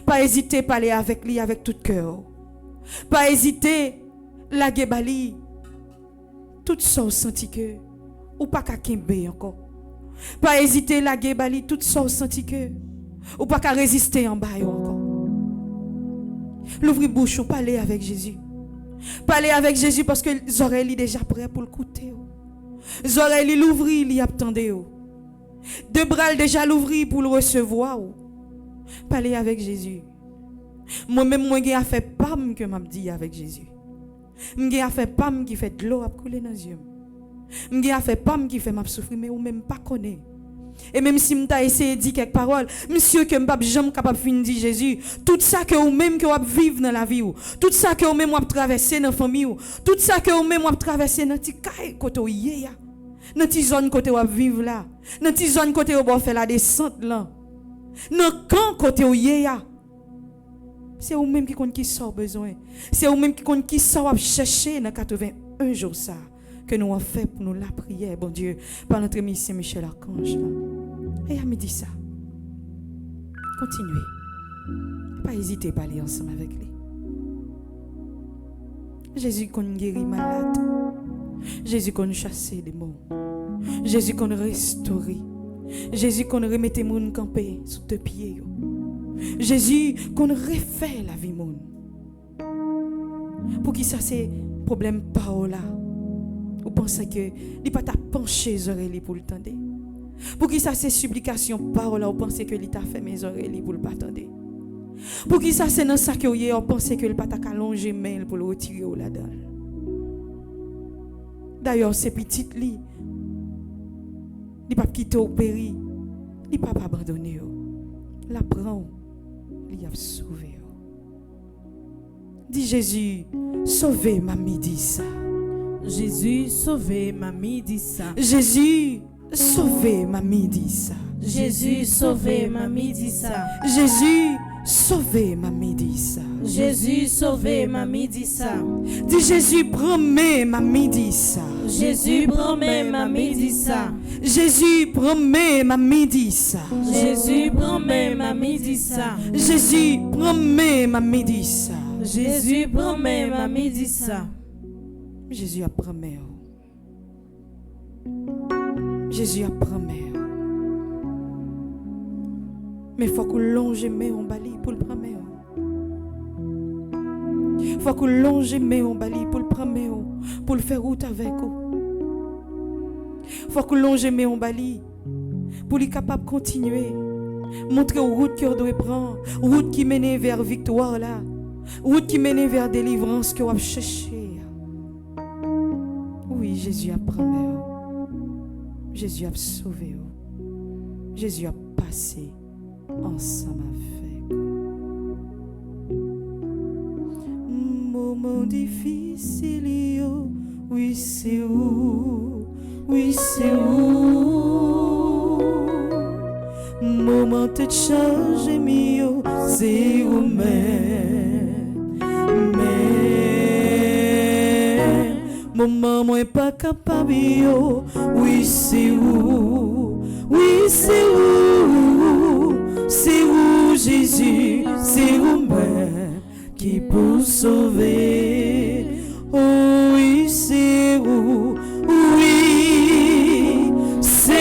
Pas hésiter à parler avec lui avec tout cœur. Pas hésiter la gebali. Tout ça au senti que ou pas qu'à kembe encore. Pas hésiter la gebali tout ça au senti que ou pas qu'à résister en bas encore. L'ouvrir bouche, parler avec Jésus. Parler avec Jésus parce que les oreilles déjà prêts pour le écouter. Les oreilles l'ouvrir, il attendait. Deux bras déjà l'ouvrir pour le recevoir. Parler avec Jésus. Moi-même, moi, j'ai fait pam que m'a dit avec Jésus. J'ai fait pam qui fait de l'eau à couler dans les yeux. J'ai fait pam qui fait m'a souffrir, mais ou même pas connaître. Et même si m'ta essayé de dire quelques paroles, monsieur que m'pa jamais capable de dire Jésus, tout ça que ou même que vous vivre dans la vie ou, tout ça que ou même vous traverser dans la famille ou, tout ça que ou même vous traverser dans ti caille côté ou yé dans ti zone côté ou vivre là, dans ti zone côté ou faire la descente là. Dans camp côté ou yé c'est ou même qui compte qui sort besoin. C'est ou même qui compte qui sort chercher dans 81 jours ça. Que nous avons fait pour nous la prière, bon Dieu, par notre ami Saint-Michel Archange. Et elle me dit ça. Continuez. Pas hésiter à parler ensemble avec lui. Jésus qu'on guérit malade. Jésus qu'on chasse des mots. Jésus qu'on restaure. Jésus qu'on remette les gens campés sous tes pieds. Jésus qu'on refait la vie monde. Pour qui ça c'est problème parole là. Vous pensez que il pas t'a penché les oreilles pour le tendre. Pour qui ça c'est supplication parole, vous pensez que il t'a fait mes oreilles pour le pas tendre. Pour qui ça c'est dans ça que vous pensez que il pas t'a allonger main pour le retirer là-dedans. D'ailleurs c'est petit li. Il pas quitter au péri. Il pas abandonner. La prend. Il a sauvé. Dis Jésus, sauvez ma midi ça. Jésus, sauvez ma midi ça. Jésus, sauvez ma midi ça. Jésus, sauvez ma midi ça. Jésus, sauvez ma midi ça. Jésus, sauvez ma midi ça. Dis Jésus, promets ma midi ça. Jésus, promets ma midi ça. Jésus, promets ma midi ça. Jésus, promets ma midi ça. Jésus, promets ma midi ça. Jésus, promets ma midi ça. Jésus a promis. Jésus a promis. Mais il faut qu'on longe mais on bali pour le promettre. Faut qu'on longe mais on bali pour le prendre pour le faire route avec vous. Faut qu'on longe mais on bali pour être capable de continuer. Montrer aux routes qu'on doit prendre, route qui mène vers victoire là, route qui mène vers délivrance que vous cherchez. Oui, Jésus a promis, Jésus a sauvé, Jésus a passé ensemble avec. Moment difficile, oui c'est où, oui c'est où. Moment de changer mieux, c'est où mais moment moi pas capable yo, oui c'est où, c'est où Jésus, c'est où même qui peut sauver, oh oui c'est où, oui c'est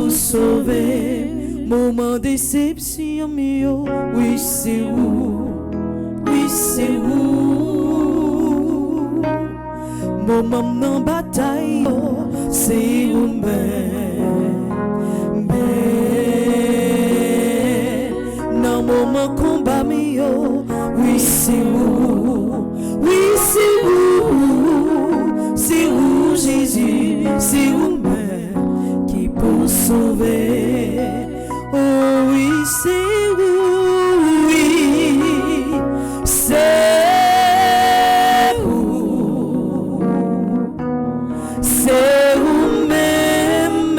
sauver, moment déception mio, oui c'est où, moment dans bataille, c'est où dans moment combat mio, oui c'est où, c'est où Jésus, c'est où pour sauver, oh oui c'est où, oui c'est où même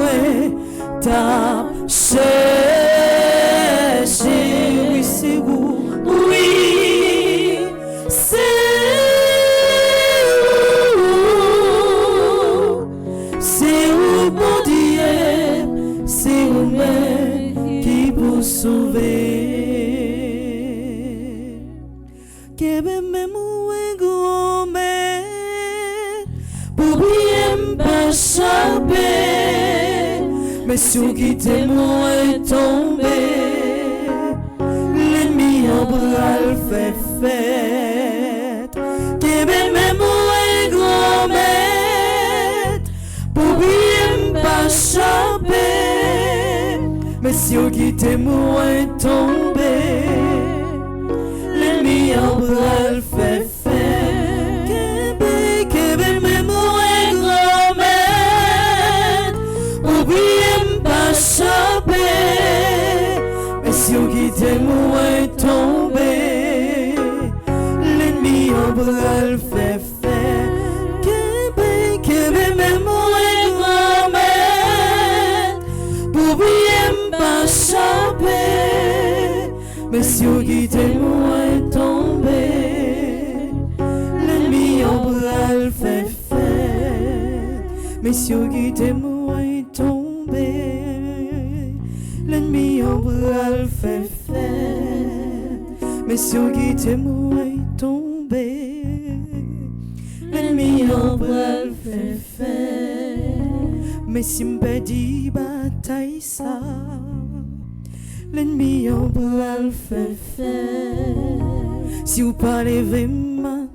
ouais t'as cherché, oui c'est où, oui c'est sauver. Kebe même un grand mais pour bien pas chaper, mais si vous quittez moi et tomber, l'ennemi en bras le fait fête. Kebe même un grand mais pour bien pas chaper, mais si vous quittez moi et tombez, l'ennemi en bras le fait faire. Kebe même moi grand-mère, oubliez pas chaper, mais si vous quittez moi et tombez, l'ennemi en bras le fait faire. Kebe même moi grand-mère, oubliez pas chaper, mais si vous quittez moi et tombez, l'ennemi en bras le fait faire. Mais si vous quittez moi et tombez, l'ennemi en bras le fait faire. Mais si vous quittez moi et tombez, l'ennemi en bras le fait faire. Mais si m'pedi bataille ça, l'ennemi en bras le fait faire. Si vous parlez vraiment,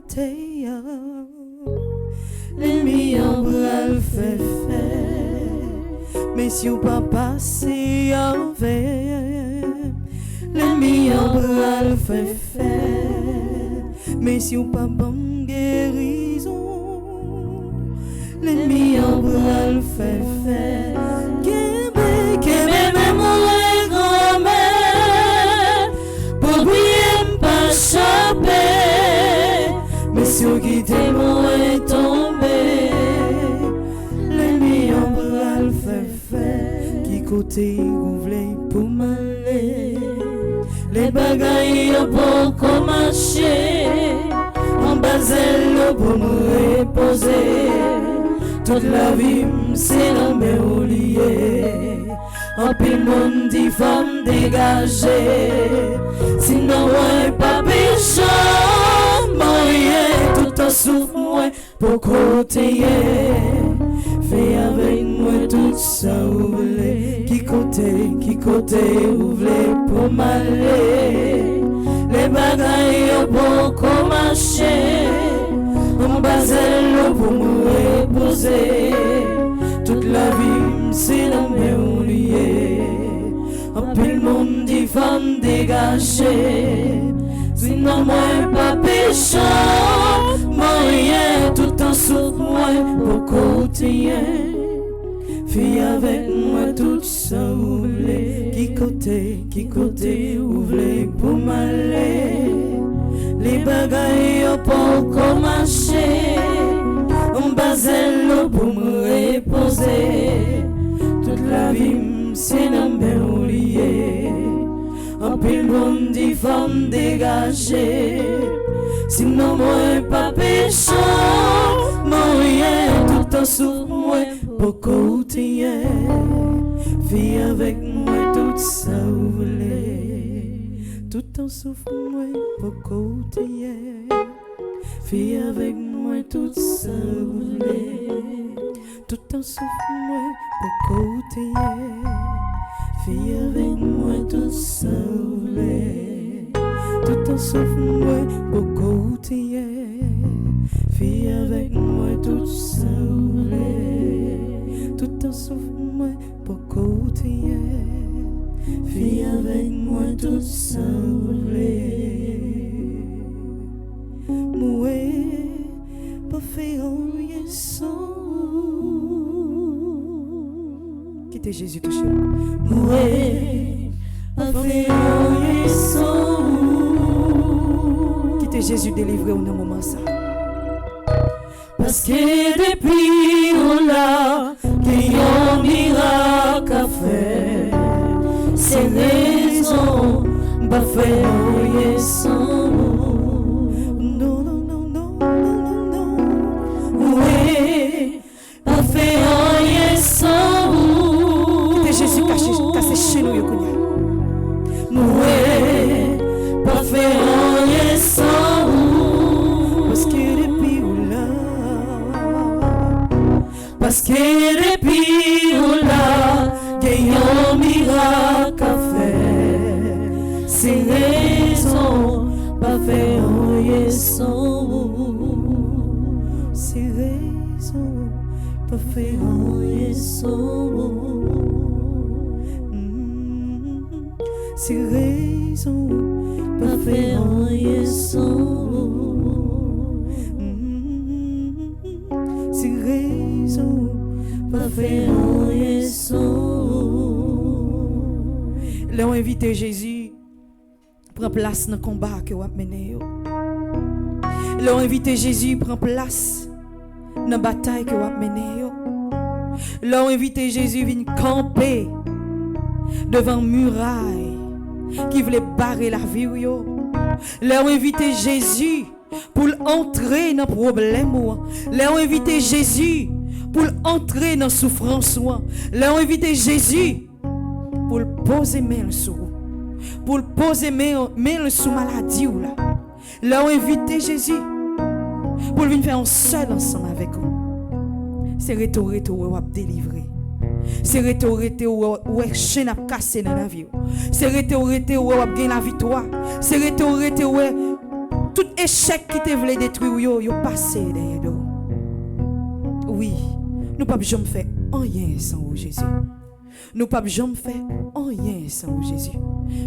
l'ennemi en bras le fait faire. Mais si vous pas passer avec, l'ennemi en bras le fait faire. Mais si vous pas bonne guérison, l'ennemi en bras le fait faire. Kebe même moi grand-mère, pour bien pas chaper, mais si vous quittez moi et tombez, l'ennemi en bras le fait faire. Qui côté vous voulez pour m'aller, les bagailles pour marcher, en bas l'eau pour me reposer. Toute la vie, c'est la mer au lié. En pile monde dit femme dégagée. Sinon, ouais, pas péché. Marié, tout en souffre, moi, pour côté. Fais avec moi tout ça, vous voulez. Qui côté, vous voulez pour m'aller. Les bagailles, pour qu'on marcher. On base l'eau pour me reposer. Toute la vie, c'est la même liée. En plus le monde dit femme dégagée. Sinon moi pas péchant. Moi tout en souffre moi pour côté. Fille avec moi tout ça vous voulez. Qui côté vous voulez pour m'aller. Les bagailles pour qu'on marcher. On base l'eau pour me reposer. Toute la vie c'est la même liée. En pile monde dit femme dégagée. Sinon moi pas péchant. Moi tout en souffre moi pour côté. Fille avec moi tout ça vous voulez. Tout en souffre moi pour côté. Fille avec moi tout ça vous voulez. Tout en souffre moi pour côté. Fille avec moi tout ça vous voulez. Tout en souffre moi pour côté. Fille avec moi tout ça vous voulez. Tout en souffre moi pour côté. Fille avec moi tout ça vous voulez. Moi pas fait rien sans. Quittez Jésus touché. Moi pas fait rien sans. Quittez Jésus délivré au moment ça. Parce que depuis on l'a qu'il y a un miracle à faire. C'est raison pas fait rien sans. Non, non, non, non, non, non, non. Oui, pas fait rien sans. Quittez Jésus caché chez nous yokunya. Oui, pas fait rien sans. Parce que depuis on l'a. Parce que depuis on l'a, qu'il y a un miracle à faire. C'est raison, pas faire rien sans. C'est raison, pas faire rien sans. C'est raison, pas faire rien sans. C'est raison, pas faire rien sans. Là on invite Jésus prend place dans le combat que vous avez mené. Là on invite Jésus prend place dans la bataille que vous avez mené. Là on invite Jésus vient camper devant muraille qui voulait barrer la vie. Là on invite Jésus pour entrer dans le problème. Là on invite Jésus pour entrer dans la souffrance. Là on invite Jésus pour poser main sur vous. Pour poser main sur maladie. Là on invite Jésus pour venir faire un seul ensemble avec vous. C'est retourner où vous délivrer. C'est retourner où vous chaîne à casser dans la vie. C'est retourner où vous gagner la victoire. C'est retourner où tout échec qui te voulait détruire, yo passé derrière nous. Oui, nous ne pouvons jamais faire rien sans vous, Jésus. Nous ne pouvons jamais faire rien sans vous, Jésus.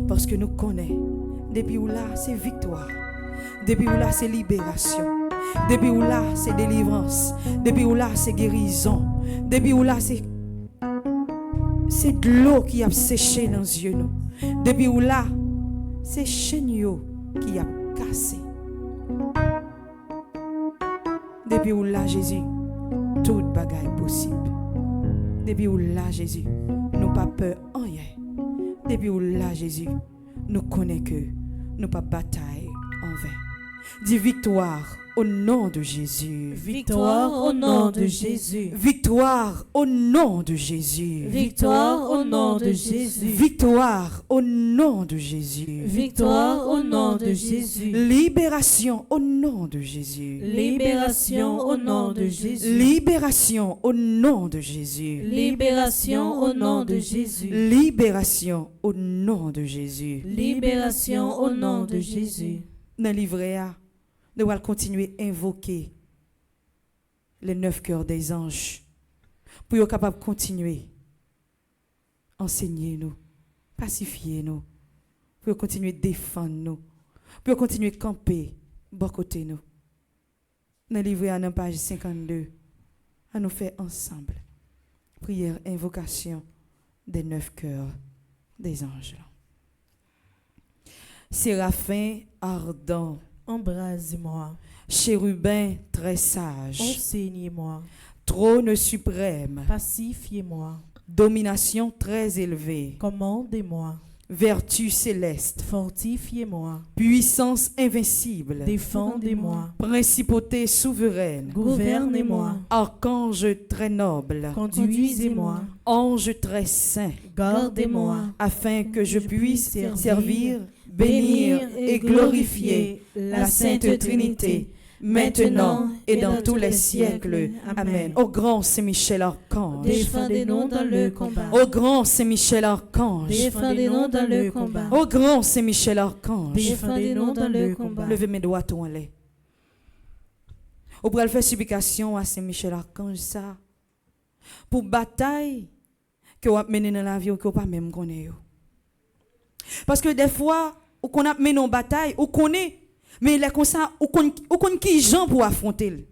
Parce que nous connaissons, depuis où là, c'est victoire. Depuis où là, c'est libération. Depuis où là, c'est délivrance. Depuis où là, c'est guérison. Depuis où là, c'est de l'eau qui a séché dans les yeux. Depuis où là, c'est chaîne qui a cassé. Depuis où là, Jésus, toute bagaille possible. Depuis où là, Jésus, nous pas peur en rien. Depuis où là, Jésus, nous connaissons que nous pas bataille en vain. Dis victoire au nom de Jésus. Victoire au nom de Jésus. Victoire au nom de Jésus. Victoire au nom de Jésus. Victoire au nom de Jésus. Victoire au nom de Jésus. Libération au nom de Jésus. Libération au nom de Jésus. Libération au nom de Jésus. Libération au nom de Jésus. Libération au nom de Jésus. Libération au nom de Jésus. Dans le livret A, nous allons continuer à invoquer les 9 cœurs des anges pour être capable de continuer à enseigner nous, pacifier nous, pour continuer à défendre nous, pour continuer à camper bon côté nous. Dans le livret A, dans la page 52, à nous faire ensemble prière, invocation des 9 cœurs des anges. Séraphin ardent, Embrase-moi. chérubin très sage, Enseignez-moi. trône suprême, Pacifiez-moi. domination très élevée, Commandez-moi. vertu céleste, Fortifiez-moi. puissance invincible, Défendez-moi. principauté souveraine, Gouvernez-moi. archange très noble, Conduisez-moi. ange très saint, Gardez-moi. afin que je puisse servir, servir, bénir et glorifier la Sainte Trinité, maintenant et dans tous les siècles. Amen. Au grand Saint-Michel Archange, Défendez-nous dans le combat. au grand Saint-Michel Archange, Défendez-nous dans le combat. au grand Saint-Michel Archange, Défendez-nous dans le combat. levez mes doigts tout en l'air. Au bras faire supplication à Saint-Michel Archange ça pour bataille que vous menez dans la vie ou que vous pas même connaît. Parce que des fois, ou qu'on a mené en bataille, ou connaît, mais il est comme ça, ou qu'on qui gens pour affronter.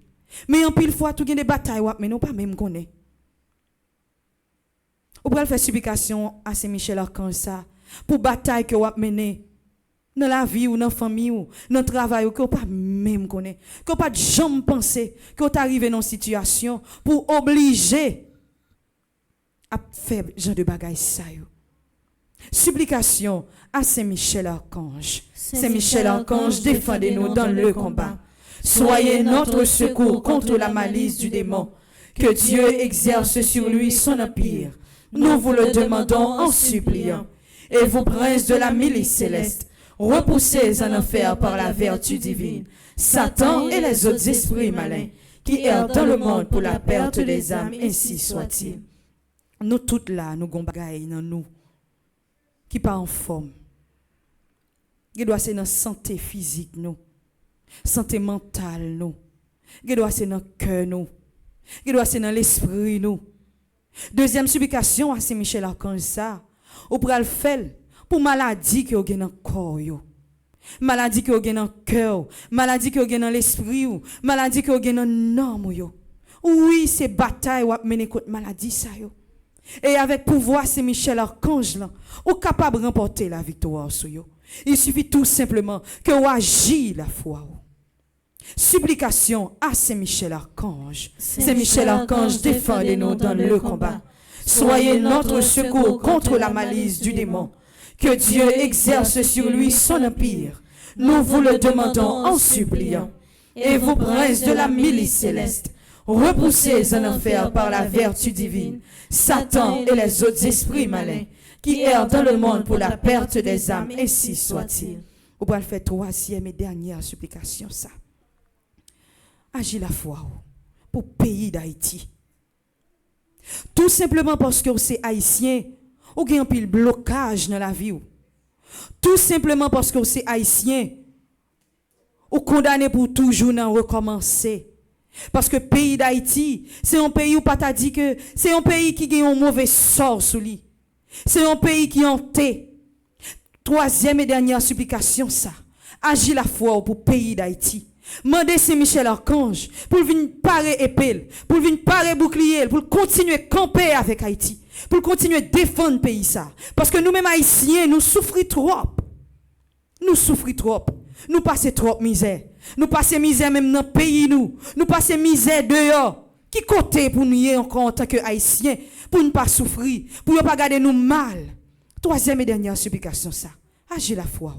Mais en pile fois, tout gagne des batailles, ou mais non pas même connaît. Ou pour faire supplication à Saint-Michel Archange ça pour bataille que vous mené dans la vie ou dans la famille ou dans le travail ou que vous pas même connaît, que vous pas jamais pensé que vous arrivé dans une situation pour obliger à faire genre de bagaille ça yo. Supplication à Saint-Michel Archange. Saint-Michel Archange, défendez-nous dans le combat. Soyez notre secours contre la malice du démon. Que Dieu exerce sur lui son empire. Nous vous le demandons en suppliant. Et vous, princes de la milice céleste, repoussez en enfer par la vertu divine Satan et les autres esprits malins qui errent dans le monde pour la perte des âmes, ainsi soit-il. Nous toutes là, nous gon bagaille dans nous qui pas en forme. Qui doit c'est dans santé physique nous, santé mentale nous. Qui doit c'est dans cœur nous. Qui doit c'est dans l'esprit nous. Deuxième supplication à Saint-Michel Archange ça, ou pral faire pour maladie que vous avez dans le corps yo. Maladie que vous avez dans le cœur, maladie que vous avez dans l'esprit ou maladie que vous avez dans l'âme yo. Oui, c'est bataille ou mener contre maladie ça yo. Et avec pouvoir Saint-Michel Archange là, ou capable de remporter la victoire sur yo. Il suffit tout simplement que vous agissez la foi. Supplication à Saint-Michel Archange. Saint-Michel Archange, défendez-nous dans le combat. Soyez notre secours contre la malice du démon. Que Dieu exerce sur lui son empire. Nous vous le demandons en suppliant. Et vous, princes de la milice céleste, repoussez en enfer par la vertu divine Satan et les autres esprits malins qui errent dans le monde pour la perte des âmes, ainsi soit-il. On va le faire troisième et dernière supplication ça. Agis la foi pour le pays d'Haïti. Tout simplement parce que c'est haïtien, ou qu'il y a un pile blocage dans la vie. Tout simplement parce que c'est haïtien, ou condamné pour toujours d'en recommencer. Parce que le pays d'Haïti, c'est un pays où pas t'a dit que c'est un pays qui a un mauvais sort sous lui. C'est un pays qui est hanté. Troisième et dernière supplication ça. Agis la foi pour le pays d'Haïti. Mandez Saint-Michel Archange pour venir parer épée, pour venir parer bouclier, pour continuer à camper avec Haïti, pour continuer à défendre le pays ça. Parce que nous-mêmes haïtiens, nous souffrons trop. Nous souffrons trop. Nous passons trop misère. Nous passons misère même dans le pays nous. Nous passons misère dehors. Qui côté pour nous y encore en tant que haïtiens pour ne pas souffrir, pour ne pas garder nous mal. Troisième et dernière supplication ça. Agis la foi.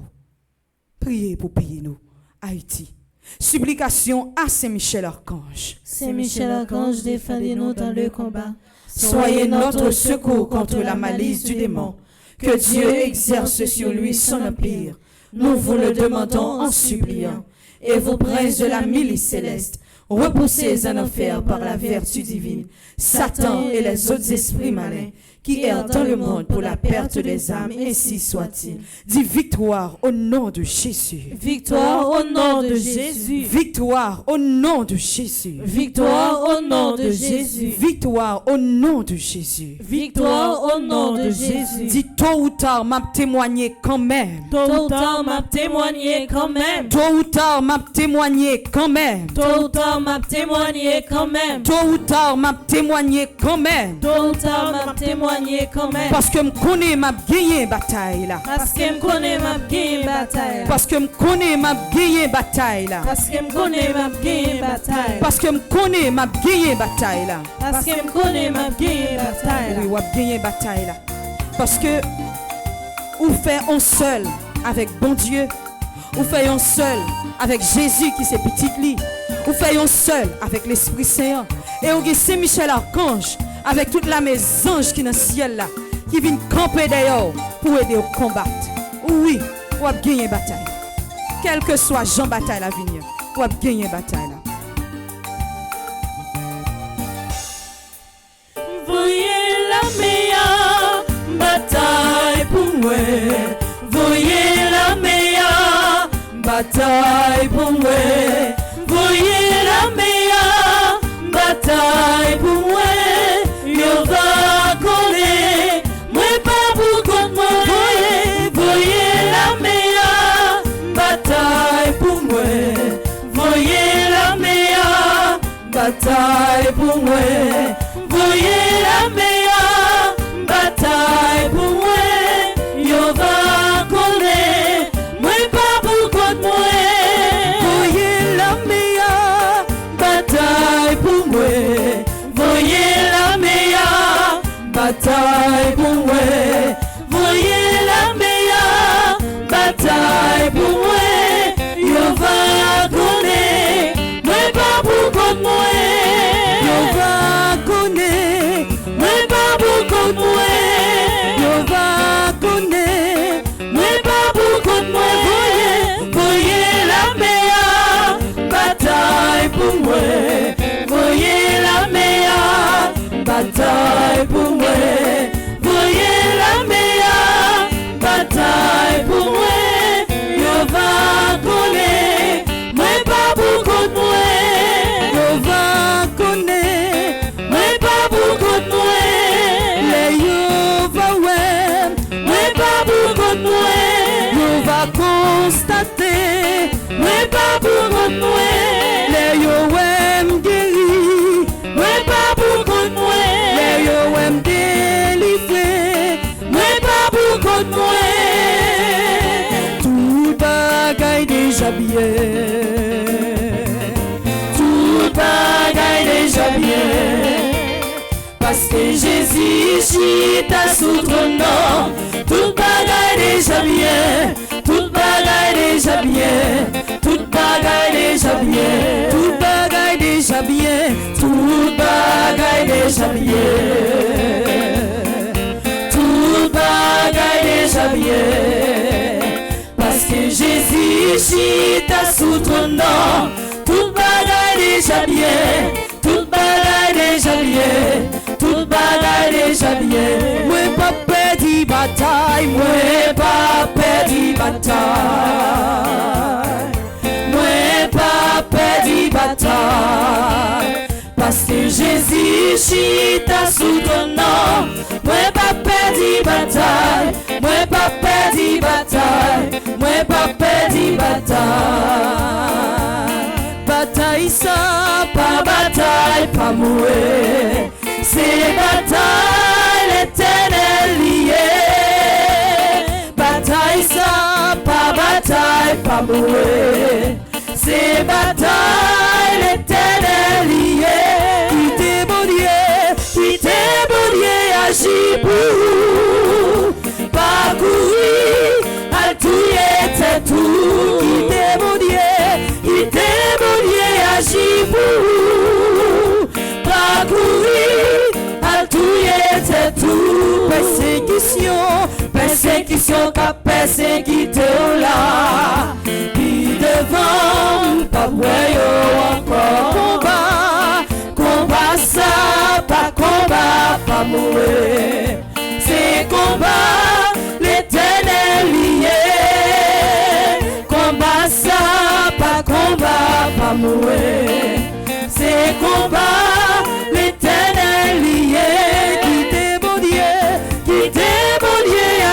Priez pour payer nous Haïti. Supplication à Saint-Michel-Archange. Saint-Michel-Archange, défendez-nous dans le combat. Soyez notre secours contre la malice du démon. Que Dieu exerce sur lui son empire. Nous vous le demandons en suppliant. Et vous, princes de la milice céleste, repoussez en enfer par la vertu divine Satan et les autres esprits malins qui errent dans le monde pour la perte des âmes, ainsi soit-il. Dis victoire au nom de Jésus. Victoire au nom de Jésus. Victoire au nom de Jésus. Victoire au nom de Jésus. Victoire au nom de Jésus. Victoire au nom de Jésus. Dis tôt ou tard m'a témoigné quand même. Tôt ou tard m'a témoigné quand même. Tôt ou tard m'a témoigné quand même. Tôt ou tard m'a témoigné quand même. Tôt ou tard m'a témoigné quand même. Tôt ou tard m'a témoigné quand même. Parce que me connais m'a gagné bataille là. Parce que me connais m'a gagné bataille. Parce que me connais m'a gagné bataille là. Parce que me connais m'a gagné bataille. Parce que me connais m'a gagné bataille là. Parce que me connais m'a gagné bataille. Oui, ou a gagné bataille là. Parce que ou fait on seul avec bon Dieu, ou fait on seul avec Jésus qui c'est petite lit, ou fait on seul avec l'Esprit Saint et on a Saint-Michel-Archange avec toute la mes anges qui dans le ciel là qui viennent camper d'ailleurs pour aider au combattre. Oui, ou a gagné bataille. Quel que soit Jean bataille la venir, ou a gagné bataille là. Voyez la meilleure bataille pour moi. Voyez la meilleure bataille pour moi. Voyez la meilleure bataille pour moi. Yo va coller, moi pas pour contre moi. Voyez la meilleure bataille pour moi. Voyez la meilleure bataille pour moi. Voyez la meilleure bataille pour moi. Yo va coller, moi pas pour contre moi. Voyez la meilleure bataille pour moi. Voyez la meilleure bataille pour moi. Voyez la meilleure bataille pour moi. Yo va coller, moi pas pour contre moi. Yo va coller, moi pas pour contre moi. Yo va coller, moi pas pour contre moi. Voyez la meilleure bataille pour moi. Voyez la meilleure bataille pour moi. Voyez la meilleure bataille pour moi. Yo va coller, moi pas pour contre moi. Yo va coller, moi pas pour contre moi. Les yo va ouais, moi pas pour contre moi. Yo va constater, moi pas pour contre moi. Les yo ouais m'guéri, moi pas pour contre moi. Les yo ouais m'délivrer, moi pas pour contre moi. Tout bagaille déjà bien, tout bagaille déjà bien. Parce que Jésus chita sous ton nom. Tout bagaille déjà bien, tout bagaille déjà bien, tout bagaille déjà bien, tout bagaille déjà bien, tout bagaille déjà bien, tout bagaille déjà bien. Parce que Jésus chita sous ton nom. Tout bagaille déjà bien, tout bagaille déjà bien, tout bagaille déjà bien. Moi pas perdu bataille, moi pas perdu bataille, moi pas perdu bataille. Parce que Jésus chita sous ton nom. Moi pas perdu bataille, moi pas perdu bataille, moi pas perdu bataille. Bataille ça, pas bataille, pas mourir. C'est bataille l'éternel lié. Bataille ça, pas bataille, pas mourir. C'est bataille l'éternel lié. Qui t'est bonnier, agit pour parcourir, à tout et tout. Qui t'est bonnier, persécuté là, puis devant, pas voyons encore combat ça, pas combat, pas mourir. C'est combat, l'Éternel lié. Combat ça, pas combat, pas mourir. C'est combat, l'Éternel lié. Quittez bon Dieu,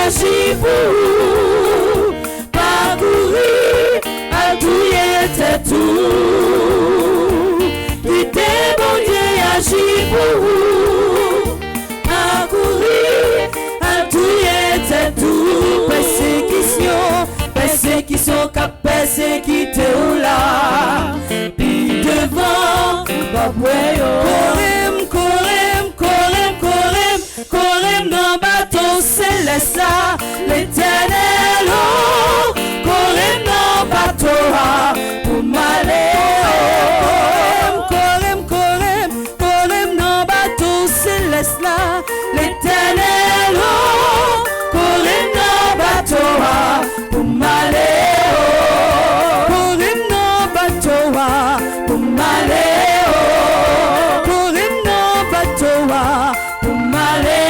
agis pour vous. Parcourir, à douiller tes tout. Quittez bon Dieu, agis pour vous. Parcourir, à douiller tes tout. Persécution, cap persécuté ou là. Puis devant, pas Corem dans bateau céleste là, l'Éternel oh, Corem dans bateau pour m'aller Corem dans bateau céleste là, l'Éternel oh, Corem dans bateau pour m'aller Corem dans bateau pour m'aller Corem dans bateau pour m'aller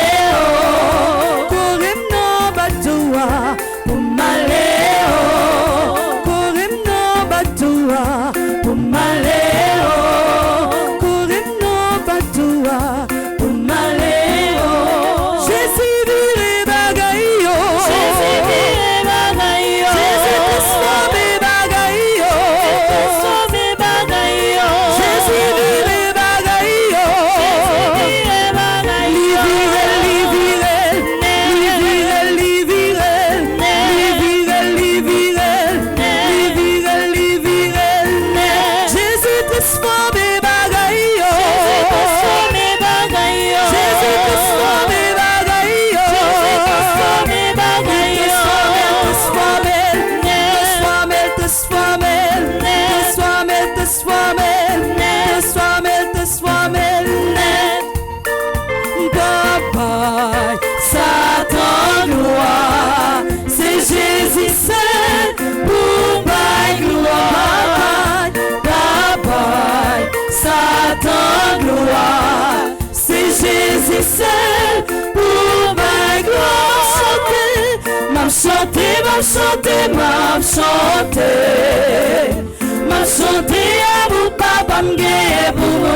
m'a chanté à vous papa m'gué pour moi.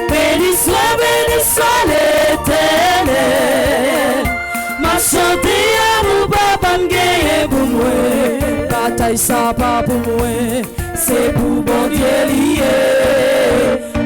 Béni soit l'Éternel. M'a chanté à vous papa m'gué pour moi. Bataille ça pas pour moi, c'est pour bon Dieu lié.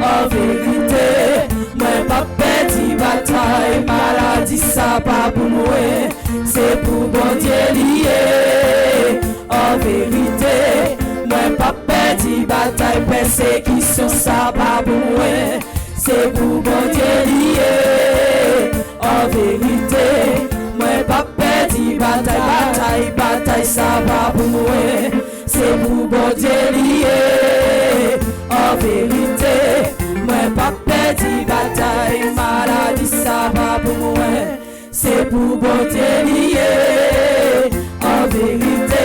En vérité, moi pas petit bataille, maladie ça pas pour moi. C'est pour bon Dieu lié. En vérité, moi pas perdu bataille, persécution ça pas pour moi. C'est pour bon Dieu lié. En vérité, moi pas perdu bataille ça pas pour moi. C'est pour bon Dieu lié. En vérité, moi pas perdu bataille, maladie ça pas pour moi. C'est pour bon Dieu lié. En vérité,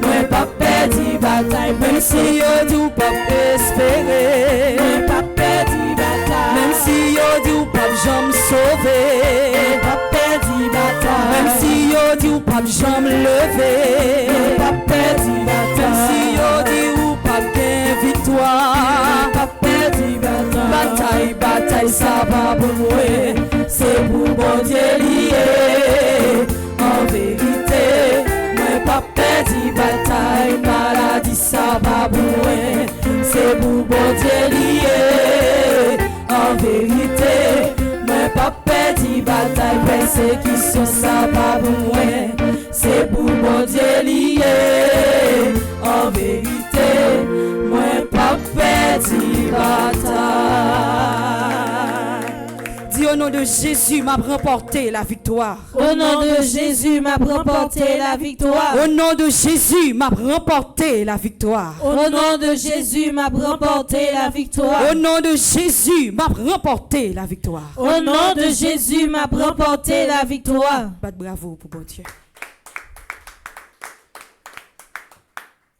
moi pas perdu bataille, même si yo dit pas espérer. Moi pas perdu bataille, même si yo dit pas jamais sauver. Pas perdu bataille, même si yo dit pas jamais lever. Pas perdu bataille, même si yo dit pas gain victoire. Pas perdu bataille, bataille ça va pour moi. C'est pour bon Dieu lié. En vérité, moi pas perdu bataille, maladie ça va pour moi. C'est pour bon Dieu lié. En vérité, moi pas perdu bataille, persécution ça va pour moi. C'est pour bon Dieu lié. En vérité, moi pas perdu bataille. Dis au nom de Jésus, m'a remporté la victoire. Au nom de Jésus, m'a remporté la victoire. Au nom de Jésus, m'a remporté la victoire. Au nom de Jésus, m'a remporté la victoire. Au nom de Jésus, m'a remporté la victoire. Au nom de Jésus, m'a remporté la victoire. Bat bravo pour bon Dieu.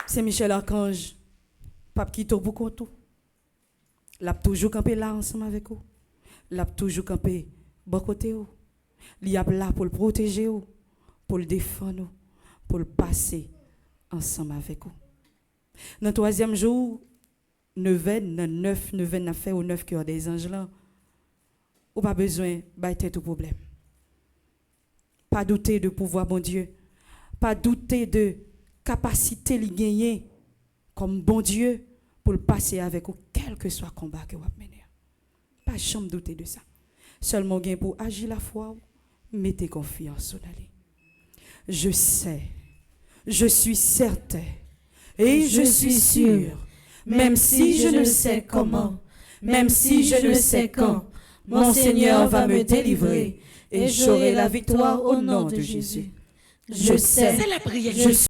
C'est Michel Archange, pape qui t'a beaucoup tout. L'a toujours campé là ensemble avec vous. L'a toujours campé bon côté vous. Il y a là pour le protéger vous, pour le défendre, pour le passer ensemble avec vous. Dans le troisième jour, 9 n'a fait au 9 cœurs des anges là. Ou pas besoin de tête au problème. Pas douter de pouvoir bon Dieu. Pas douter de capacité li gagner comme bon Dieu pour le passer avec vous, quel que soit le combat que vous menez. Pas jamais douter de ça. Seulement gain pour agir la foi, mettez confiance en lui. Je sais, je suis certain et je suis sûr, même si je ne sais comment, même si je ne sais quand, mon Seigneur va me délivrer et j'aurai la victoire au nom de Jésus. Je sais, C'est la prière. Je